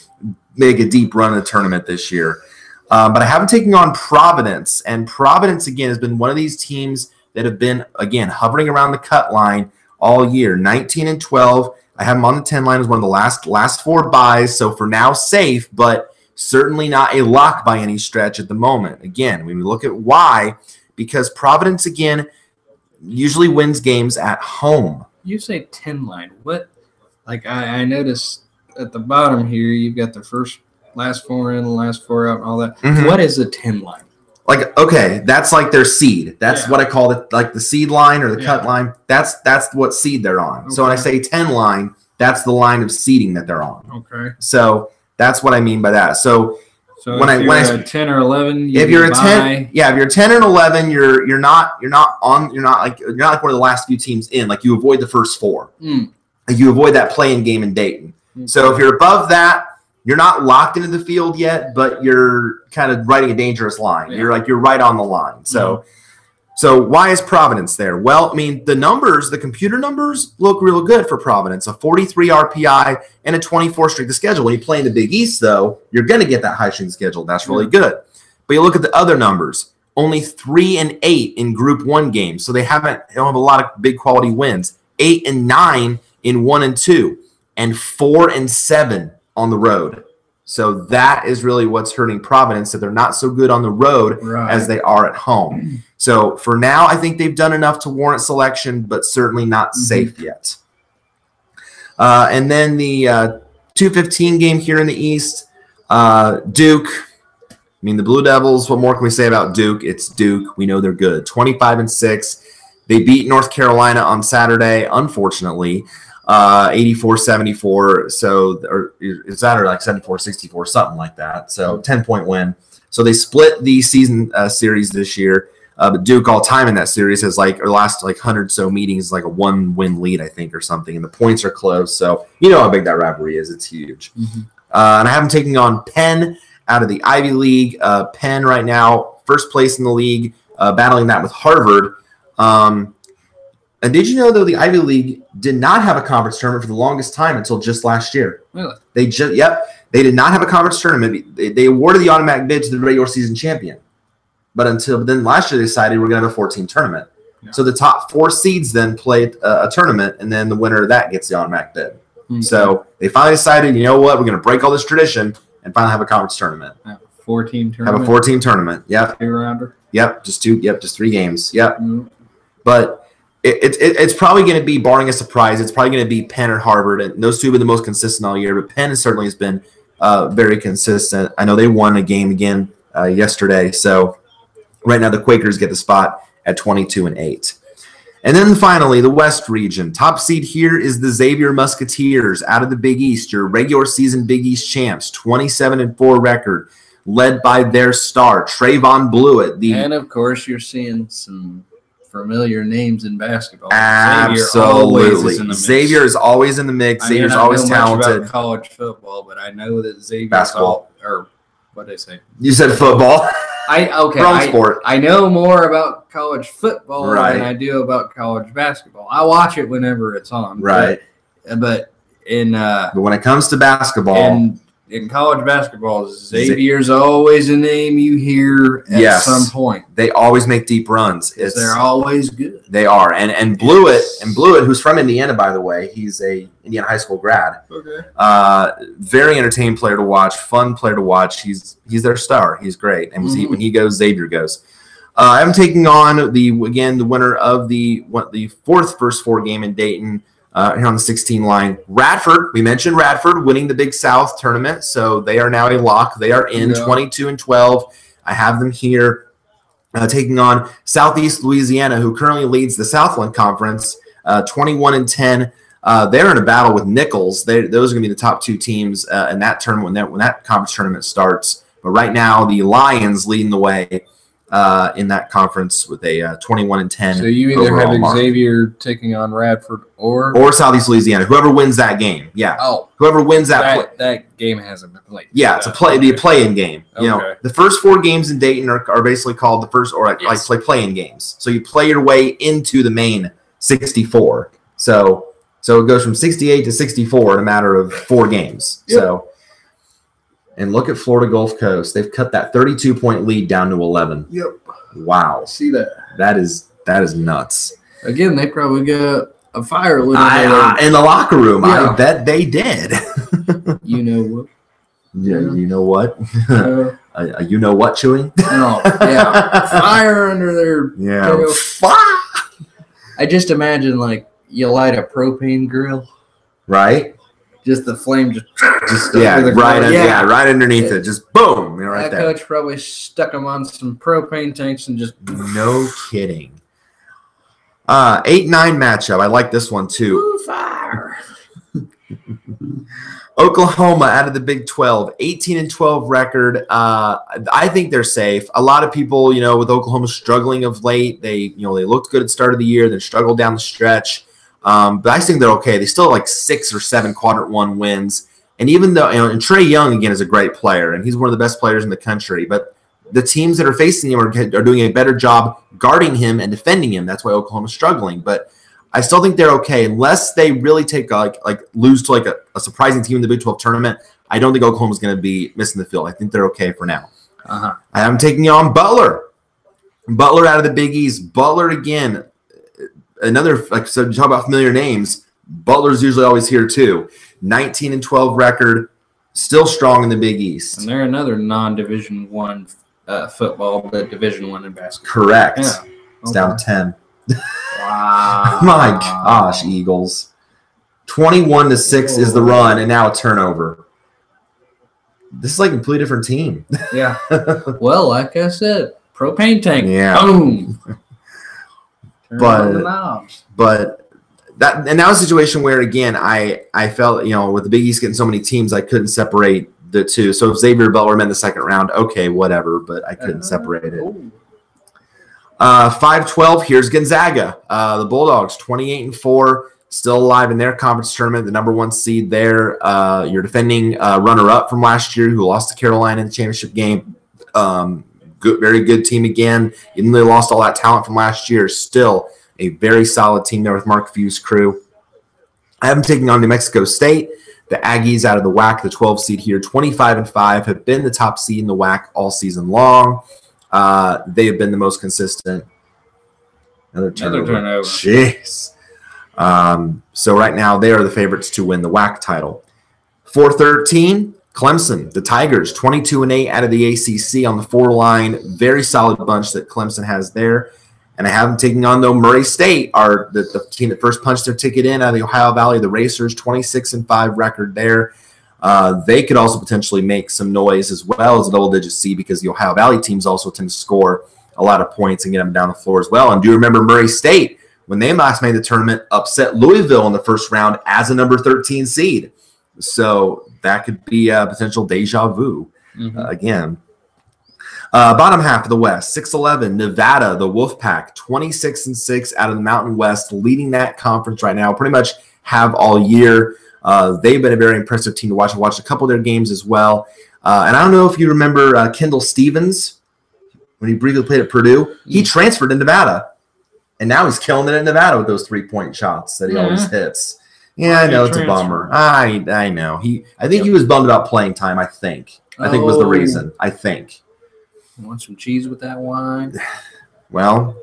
make a deep run in the tournament this year. But I have them taking on Providence, and Providence again has been one of these teams that have been again hovering around the cut line all year. 19-12. I have them on the 10 line as one of the last 4 buys. So for now, safe, but certainly not a lock by any stretch at the moment. Again, when we look at why. Because Providence, again, usually wins games at home. You say 10 line. What? Like, I noticed at the bottom here, you've got the last 4 in, the last 4 out, and all that. Mm-hmm. What is a 10 line? Like, okay, that's like their seed. That's what I call it, like the seed line or the cut line. That's what seed they're on. Okay. So when I say 10 line, that's the line of seeding that they're on. Okay. So that's what I mean by that. So when I 10 or 11, if you're a 10, if you're 10 and 11, you're not like one of the last few teams in. Like you avoid the first 4. Like you avoid that play-in game in Dayton. So if you're above that, you're not locked into the field yet, but you're kind of riding a dangerous line. Yeah. You're right on the line. So so why is Providence there? Well, I mean, the computer numbers look real good for Providence. A 43 RPI and a 24 strength of schedule. When you play in the Big East, though, you're going to get that high strength schedule. That's really good. But you look at the other numbers. Only 3-8 in Group 1 games. So they don't have a lot of big quality wins. 8-9 in 1 and 2. And 4-7 on the road. So that is really what's hurting Providence, that they're not so good on the road as they are at home. So for now, I think they've done enough to warrant selection, but certainly not safe yet. And then the 2:15 game here in the East, Duke. I mean, the Blue Devils, what more can we say about Duke? It's Duke. We know they're good. 25-6. They beat North Carolina on Saturday, unfortunately. 84-74, so or is that or like 74-64, something like that. So 10-point win. So they split the season series this year. But Duke all time in that series has the last 100 so meetings like a 1-win lead, I think, or something, and the points are close. So you know how big that rivalry is. It's huge. And I have them taking on Penn out of the Ivy League. Penn right now, first place in the league, battling that with Harvard. And did you know, though, the Ivy League did not have a conference tournament for the longest time until just last year? Really? They did not have a conference tournament. They awarded the automatic bid to the regular season champion. But until then, last year they decided we're going to have a 14 tournament. Yeah. So the top 4 seeds then play a tournament, and then the winner of that gets the automatic bid. Okay. So they finally decided, you know what, we're going to break all this tradition and finally have a conference tournament. Have a 14 tournament. Have a 14 tournament. Yep. 2-rounder. Yep. Just 3 games. Yep. But it's probably going to be, barring a surprise, it's probably going to be Penn or Harvard, and those two have been the most consistent all year. But Penn certainly has been very consistent. I know they won a game again yesterday. So right now the Quakers get the spot at 22-8. And then finally, the West region. Top seed here is the Xavier Musketeers out of the Big East, your regular season Big East champs, 27-4 record, led by their star, Trayvon Blewett. And, of course, you're seeing some familiar names in basketball. Absolutely. Xavier is always in the mix. Xavier's always talented. I don't know much about college football, but I know that Xavier basketball. What did I say? You said football. Sport. I know more about college football than I do about college basketball. I watch it whenever it's on. Right. But when it comes to basketball, in college basketball, Xavier's always a name you hear at some point. They always make deep runs. They're always good. They are. And Blewett, who's from Indiana, by the way, he's a Indiana high school grad. Okay. Very entertaining player to watch, fun player to watch. He's their star. He's great. And when he goes, Xavier goes. I'm taking on the winner of the first four game in Dayton here on the 16 line. Radford, we mentioned Radford winning the Big South tournament, so they are now a lock. They are in 22-12. I have them here taking on Southeast Louisiana, who currently leads the Southland Conference, 21-10. They're in a battle with Nichols. Those are going to be the top two teams in that tournament when that conference tournament starts. But right now, the Lions leading the way in that conference with a 21-10. So you either have mark. Xavier taking on Radford or Southeast Louisiana. Whoever wins that game, yeah. Oh, whoever wins that game hasn't been played. Yeah, it's a play-in game. You know, the first four games in Dayton are basically called the first, or like play-in games. So you play your way into the main 64. So it goes from 68 to 64 in a matter of 4 games. Yep. So, and look at Florida Gulf Coast. They've cut that 32-point lead down to 11. Yep. Wow. See that? That is nuts. Again, they probably got a fire lit in the locker room. Yeah. I bet they did. You know what? Yeah, you know what? You know what, chewing? No, yeah. Fire under their fire. I just imagine like you light a propane grill. Right? Just the flame just right underneath it. Just boom, right there. Coach probably stuck them on some propane tanks and just no kidding. 8-9 matchup. I like this one too. Ooh, fire. Oklahoma out of the Big 12, 18-12 record. I think they're safe. A lot of people, with Oklahoma struggling of late, they looked good at the start of the year, then struggled down the stretch. But I think they're okay. They still have like 6 or 7 quadrant 1 wins. And even though, and Trey Young, again, is a great player, and he's one of the best players in the country, but the teams that are facing him are doing a better job guarding him and defending him. That's why Oklahoma's struggling. But I still think they're okay unless they really take lose to like a surprising team in the Big 12 tournament. I don't think Oklahoma's going to be missing the field. I think they're okay for now. I'm taking on Butler. Butler out of the Big East. Butler again. Another, like so, you talk about familiar names. Butler's usually always here too. 19-12 record, still strong in the Big East. And they're another non-Division I football, but Division I in basketball. Correct. Yeah. It's down to 10. Wow. My gosh, Eagles. 21-6 is the run, and now a turnover. This is like a completely different team. Yeah. Well, like I said, propane tank. Yeah. Boom. But that was a situation where, again, I felt, with the Big East getting so many teams, I couldn't separate the two. So if Xavier Butler in the second round, okay, whatever, but I couldn't separate it. 5-12, here's Gonzaga. The Bulldogs, 28-4, still alive in their conference tournament, the number 1 seed there. Your defending runner-up from last year who lost to Carolina in the championship game. Very good team again. Even though they lost all that talent from last year, still a very solid team there with Mark Few's crew. I have them taking on New Mexico State. The Aggies out of the WAC, the 12 seed here, 25-5, have been the top seed in the WAC all season long. They have been the most consistent. Another turnover. Jeez. So right now they are the favorites to win the WAC title. 4-13. Clemson, the Tigers, 22-8 out of the ACC on the 4 line. Very solid bunch that Clemson has there. And I have them taking on, though, Murray State, the team that first punched their ticket in out of the Ohio Valley, the Racers, 26-5 record there. They could also potentially make some noise as well as a double-digit seed because the Ohio Valley teams also tend to score a lot of points and get them down the floor as well. And do you remember Murray State, when they last made the tournament, upset Louisville in the first round as a number 13 seed? So that could be a potential deja vu again. Bottom half of the West, 6-11, Nevada, the Wolfpack, 26-6 out of the Mountain West, leading that conference right now, pretty much have all year. They've been a very impressive team to watch. I watched a couple of their games as well. And I don't know if you remember Kendall Stevens, when he briefly played at Purdue. He transferred to Nevada, and now he's killing it in Nevada with those 3-point shots that he always hits. Yeah, I know it's a bummer. I know. I think he was bummed about playing time, I think. I think was the reason. I think. Want some cheese with that wine? Well,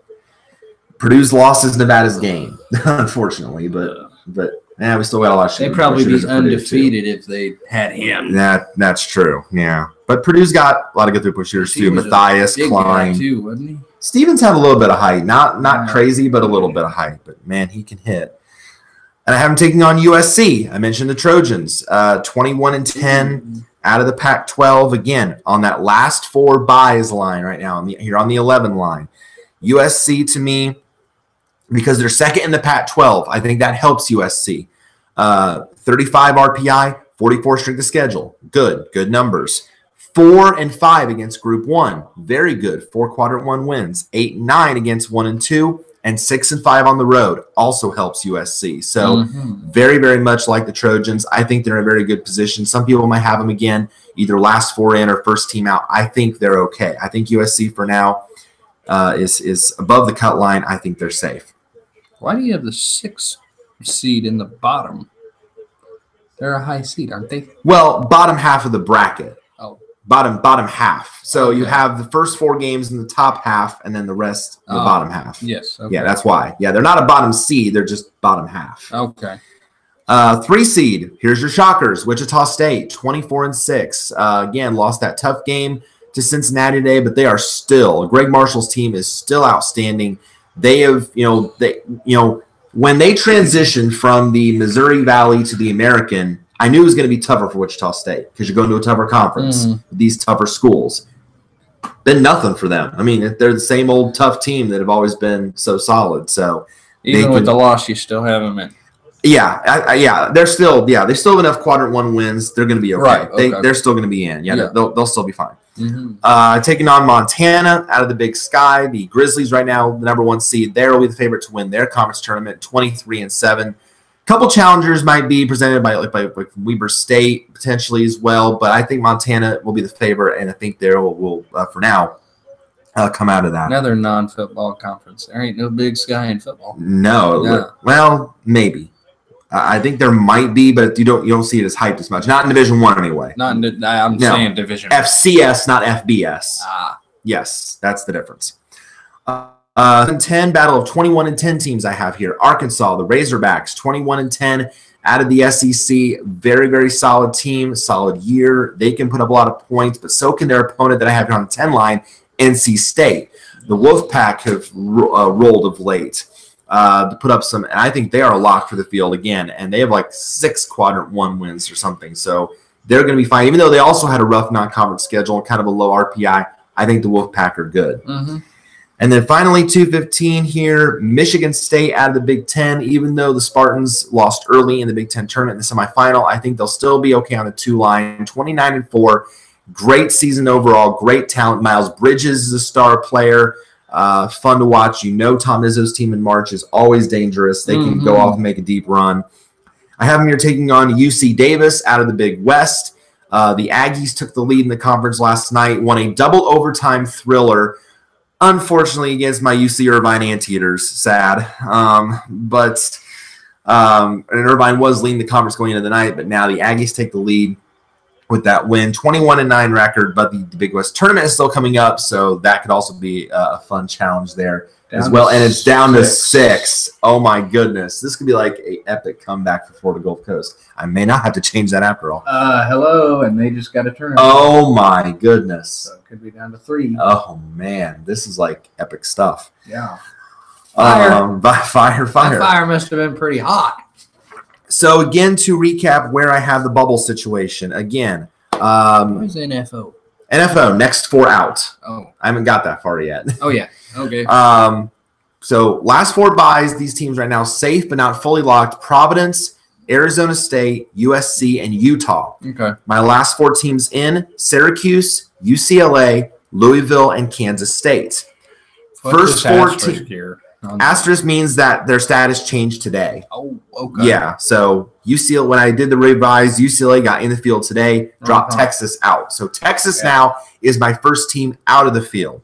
Purdue's loss is Nevada's game, unfortunately. But we still got a lot of shit. They'd probably be undefeated if they had him. That's true. Yeah. But Purdue's got a lot of good 3-point shooters too. Matthias, Klein. Too, wasn't he? Stevens have a little bit of height, not Yeah. crazy, but a little bit of height. But man, he can hit. And I have him taking on USC. I mentioned the Trojans, 21-10 out of the Pac-12 again on that last 4 buys line right now. Here on the 11 line, USC to me, because they're second in the Pac-12. I think that helps USC. 35 RPI, 44 strength of schedule. Good numbers. 4-5 against Group 1. Very good. 4 Quadrant 1 wins. 8-9 against 1 and 2. And 6-5 on the road also helps USC. So very, very much like the Trojans. I think they're in a very good position. Some people might have them again, either last 4 in or first team out. I think they're okay. I think USC for now is above the cut line. I think they're safe. Why do you have the 6th seed in the bottom? They're a high seed, aren't they? Well, bottom half of the bracket. Oh. Bottom half. So you Okay. have the first 4 games in the top half and then the rest in the Oh. bottom half. Yes. Okay. Yeah, that's why. Yeah, they're not a bottom seed. They're just bottom half. Okay. 3 seed. Here's your shockers. Wichita State, 24-6. Again, lost that tough game to Cincinnati today, but they are still. Greg Marshall's team is still outstanding. They have, when they transitioned from the Missouri Valley to the American, I knew it was going to be tougher for Wichita State because you're going to a tougher conference with these tougher schools. Been nothing for them. I mean, they're the same old tough team that have always been so solid. So Even with the loss, you still have them in. yeah, they still have enough Quadrant 1 wins. They're going to be okay. Right, okay. They're still going to be in. Yeah. They'll still be fine. Mm-hmm. Taking on Montana out of the Big Sky. The Grizzlies right now, the number 1 seed. They will be the favorite to win their conference tournament, 23-7. Couple challengers might be presented by Weber State potentially as well, but I think Montana will be the favorite, and I think they will for now come out of that. Another non-football conference. There ain't no Big Sky in football. No, Yeah. well, maybe. I think there might be, but you don't see it as hyped as much. Not in Division 1 anyway. Not in I'm No. saying division. FCS, not FBS. Ah, Yes, that's the difference. 10 battle of 21-10 teams I have here. Arkansas, the Razorbacks, 21-10 out of the SEC. Very, very solid team, solid year. They can put up a lot of points, but so can their opponent that I have here on the 10 line, NC State. The Wolfpack have rolled of late to put up some, and I think they are a lock for the field again, and they have like 6 Quadrant 1 wins or something. So they're going to be fine. Even though they also had a rough non-conference schedule and kind of a low RPI, I think the Wolfpack are good. mm-hmm. And then finally, 2-15 here, Michigan State out of the Big Ten. Even though the Spartans lost early in the Big Ten tournament in the semifinal, I think they'll still be okay on the 2 line. 29-4, great season overall, great talent. Miles Bridges is a star player, fun to watch. Tom Izzo's team in March is always dangerous. They can go off and make a deep run. I have them here taking on UC Davis out of the Big West. The Aggies took the lead in the conference last night, won a double overtime thriller. Unfortunately, against my UC Irvine Anteaters, sad. But Irvine was leading the conference going into the night, but now the Aggies take the lead with that win. 21-9 record, but the Big West tournament is still coming up, so that could also be a fun challenge there as well. And it's down to 6. Oh, my goodness. This could be like an epic comeback for Florida Gulf Coast. I may not have to change that after all. Hello, and they just got a turn. Oh, my goodness. So it could be down to 3. Oh, man. This is like epic stuff. Yeah. Fire. Fire. That fire must have been pretty hot. So, again, to recap where I have the bubble situation. Again, Where's NFO? NFO, next 4 out. Oh. I haven't got that far yet. Oh, yeah. Okay. So, last 4 buys, these teams right now safe but not fully locked. Providence, Arizona State, USC, and Utah. Okay. My last 4 teams in, Syracuse, UCLA, Louisville, and Kansas State. First 4 teams. Asterisk means that their status changed today. Oh, okay. Yeah, so UCLA, when I did the revise, UCLA got in the field today, dropped Texas out. So Texas now is my first team out of the field.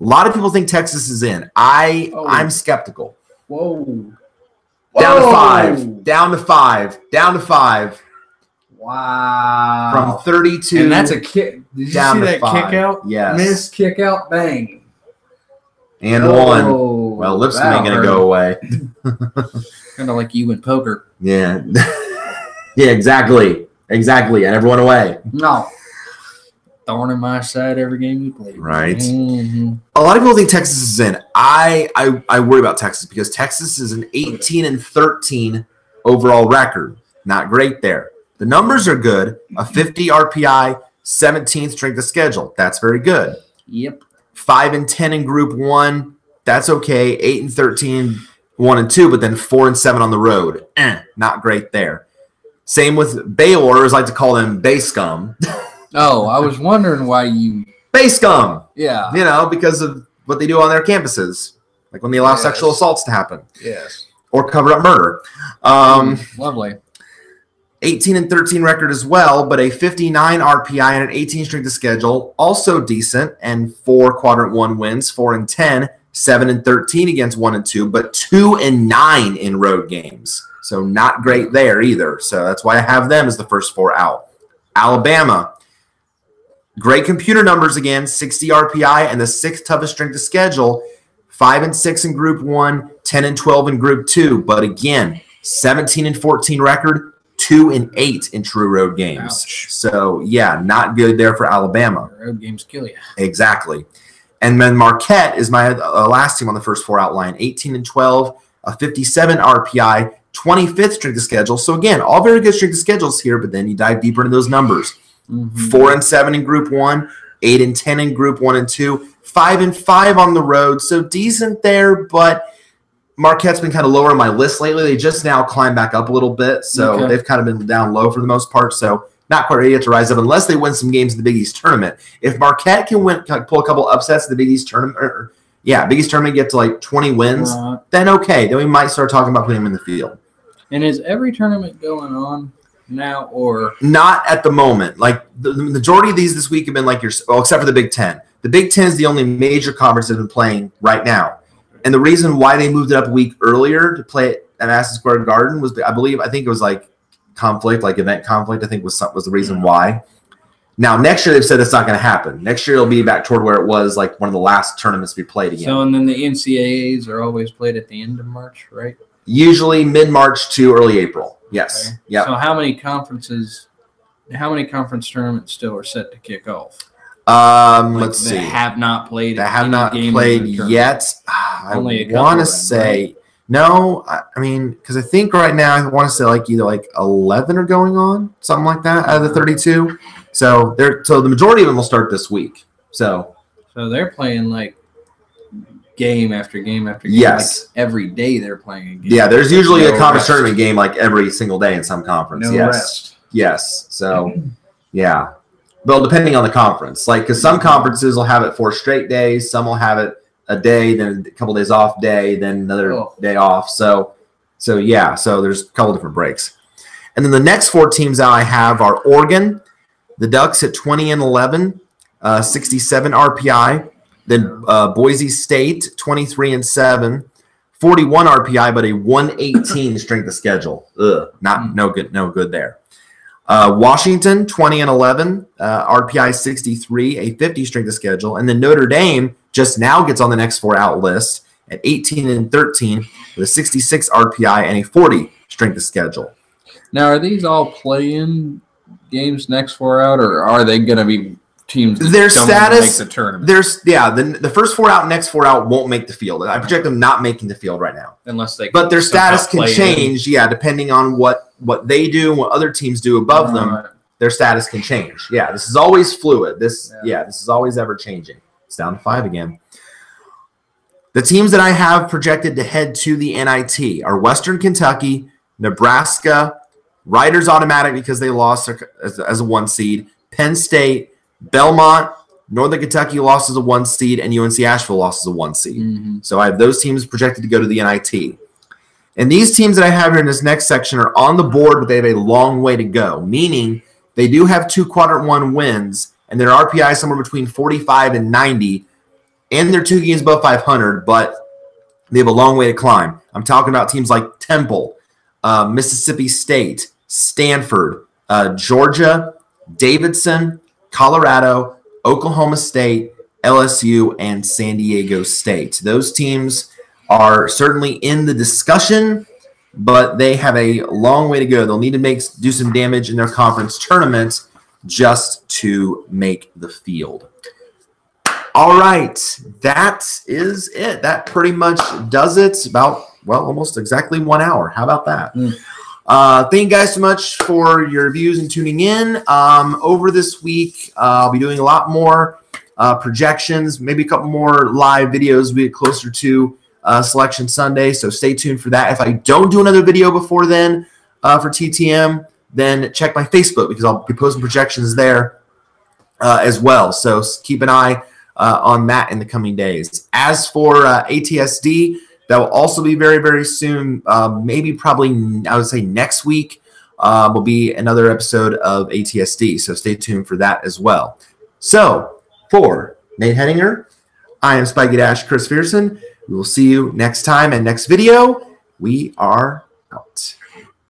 A lot of people think Texas is in. I'm skeptical. Whoa. Down to 5. Down to 5. Down to 5. Wow. From 32. And that's a kick. Did you down see to that 5. kick out? Yes. Missed kick out, bang. And 1. Well, Lipscomb ain't going to go away. Kind of like you in poker. Yeah. Yeah, exactly. Exactly. I never went away. No. thorn in my side every game we play. Right. Mm-hmm. A lot of people think Texas is in. I worry about Texas because Texas is an 18-13 overall record. Not great there. The numbers are good. A 50 RPI, 17th strength of schedule. That's very good. Yep. 5-10 in Group 1. That's okay. 8-13, 1-2, but then 4-7 on the road. Not great there. Same with Baylor, as I like to call them, Bay Scum. Oh, I was wondering why you. Bay Scum. Yeah. You know, because of what they do on their campuses, like when they allow sexual assaults to happen. Yes. Or cover up murder. Lovely. 18-13 record as well, but a 59 RPI and an 18 strength of schedule, also decent, and 4 quadrant 1 wins, 4-10, 7-13 against 1-2, but 2-9 in road games. So not great there either. So that's why I have them as the first 4 out. Alabama, great computer numbers again, 60 RPI and the 6th toughest strength of schedule, 5-6 in Group 1, 10-12 in Group 2, but again, 17-14 record, 2-8 in true road games. Ouch. So yeah, not good there for Alabama. Road games kill you. Exactly. And then Marquette is my last team on the first 4 outline, 18-12, a 57 RPI, 25th strength of schedule. So again, all very good strength of schedules here, but then you dive deeper into those numbers. 4-7 in Group 1, 8-10 in Group 1 and 2, 5-5 on the road. So decent there, but Marquette's been kind of lower on my list lately. They just now climbed back up a little bit, so they've kind of been down low for the most part. So not quite ready yet to rise up unless they win some games in the Big East tournament. If Marquette can pull a couple upsets in the Big East tournament, Big East tournament, get to like 20 wins, then okay. Then we might start talking about putting them in the field. And is every tournament going on now, or not at the moment? Like the majority of these this week have been like except for the Big Ten. The Big Ten is the only major conference that's been playing right now. And the reason why they moved it up a week earlier to play it at Madison Square Garden was, I think it was like conflict, like event conflict, I think was the reason why. Now, next year they've said it's not going to happen. Next year it'll be back toward where it was like one of the last tournaments to be played again. So, and then the NCAAs are always played at the end of March, right? Usually mid-March to early April. Yes. Okay. Yeah. So how many conference tournaments still are set to kick off? Let's see. That have not played. That have not played yet. I want to say no. I mean, because I think right now I want to say like either like 11 are going on, something like that, out of the 32. So the majority of them will start this week. So they're playing like game after game after game. Yes. Like every day they're playing a game. Yeah, there's usually a conference tournament game like every single day in some conference. No yes. rest. Yes. So yeah. Well, depending on the conference, like because some conferences will have it 4 straight days, some will have it a day, then a couple days off day, then another day off. So yeah, so there's a couple different breaks. And then the next 4 teams out I have are Oregon, the Ducks at 20-11, 67 RPI. Then Boise State 23-7, 41 RPI, but a 118 strength of schedule. No good there. Washington 20-11, RPI 63, a 50 strength of schedule, and then Notre Dame just now gets on the next 4 out list at 18-13 with a 66 RPI and a 40 strength of schedule. Now, are these all play-in games next 4 out, or are they going to be teams that their don't status make the tournament? The first 4 out, next 4 out won't make the field. I project them not making the field right now, unless they. But their status can change, depending on what they do and what other teams do above them. Their status can change. Yeah, this is always fluid. This is always ever changing. It's down to 5 again. The teams that I have projected to head to the NIT are Western Kentucky, Nebraska, Riders automatic because they lost as a 1 seed, Penn State, Belmont, Northern Kentucky lost as a 1 seed, and UNC Asheville lost as a 1 seed. So I have those teams projected to go to the NIT. And these teams that I have here in this next section are on the board, but they have a long way to go, meaning they do have 2 quadrant 1 wins, and their RPI is somewhere between 45 and 90, and they're 2 games above 500, but they have a long way to climb. I'm talking about teams like Temple, Mississippi State, Stanford, Georgia, Davidson, Colorado, Oklahoma State, LSU, and San Diego State. Those teams are certainly in the discussion, but they have a long way to go. They'll need to do some damage in their conference tournaments just to make the field. All right, that is it. That pretty much does it. About, well, almost exactly 1 hour. How about that? Thank you guys so much for your views and tuning in. Over this week, I'll be doing a lot more projections, maybe a couple more live videos. We get closer to Selection Sunday, so stay tuned for that. If I don't do another video before then for TTM, then check my Facebook because I'll be posting projections there as well. So keep an eye on that in the coming days. As for ATSD, that will also be very, very soon. Maybe probably, I would say next week will be another episode of ATSD. So stay tuned for that as well. So for Nate Henninger, I am Spiky Dash Chris Pearson. We will see you next time and next video. We are out.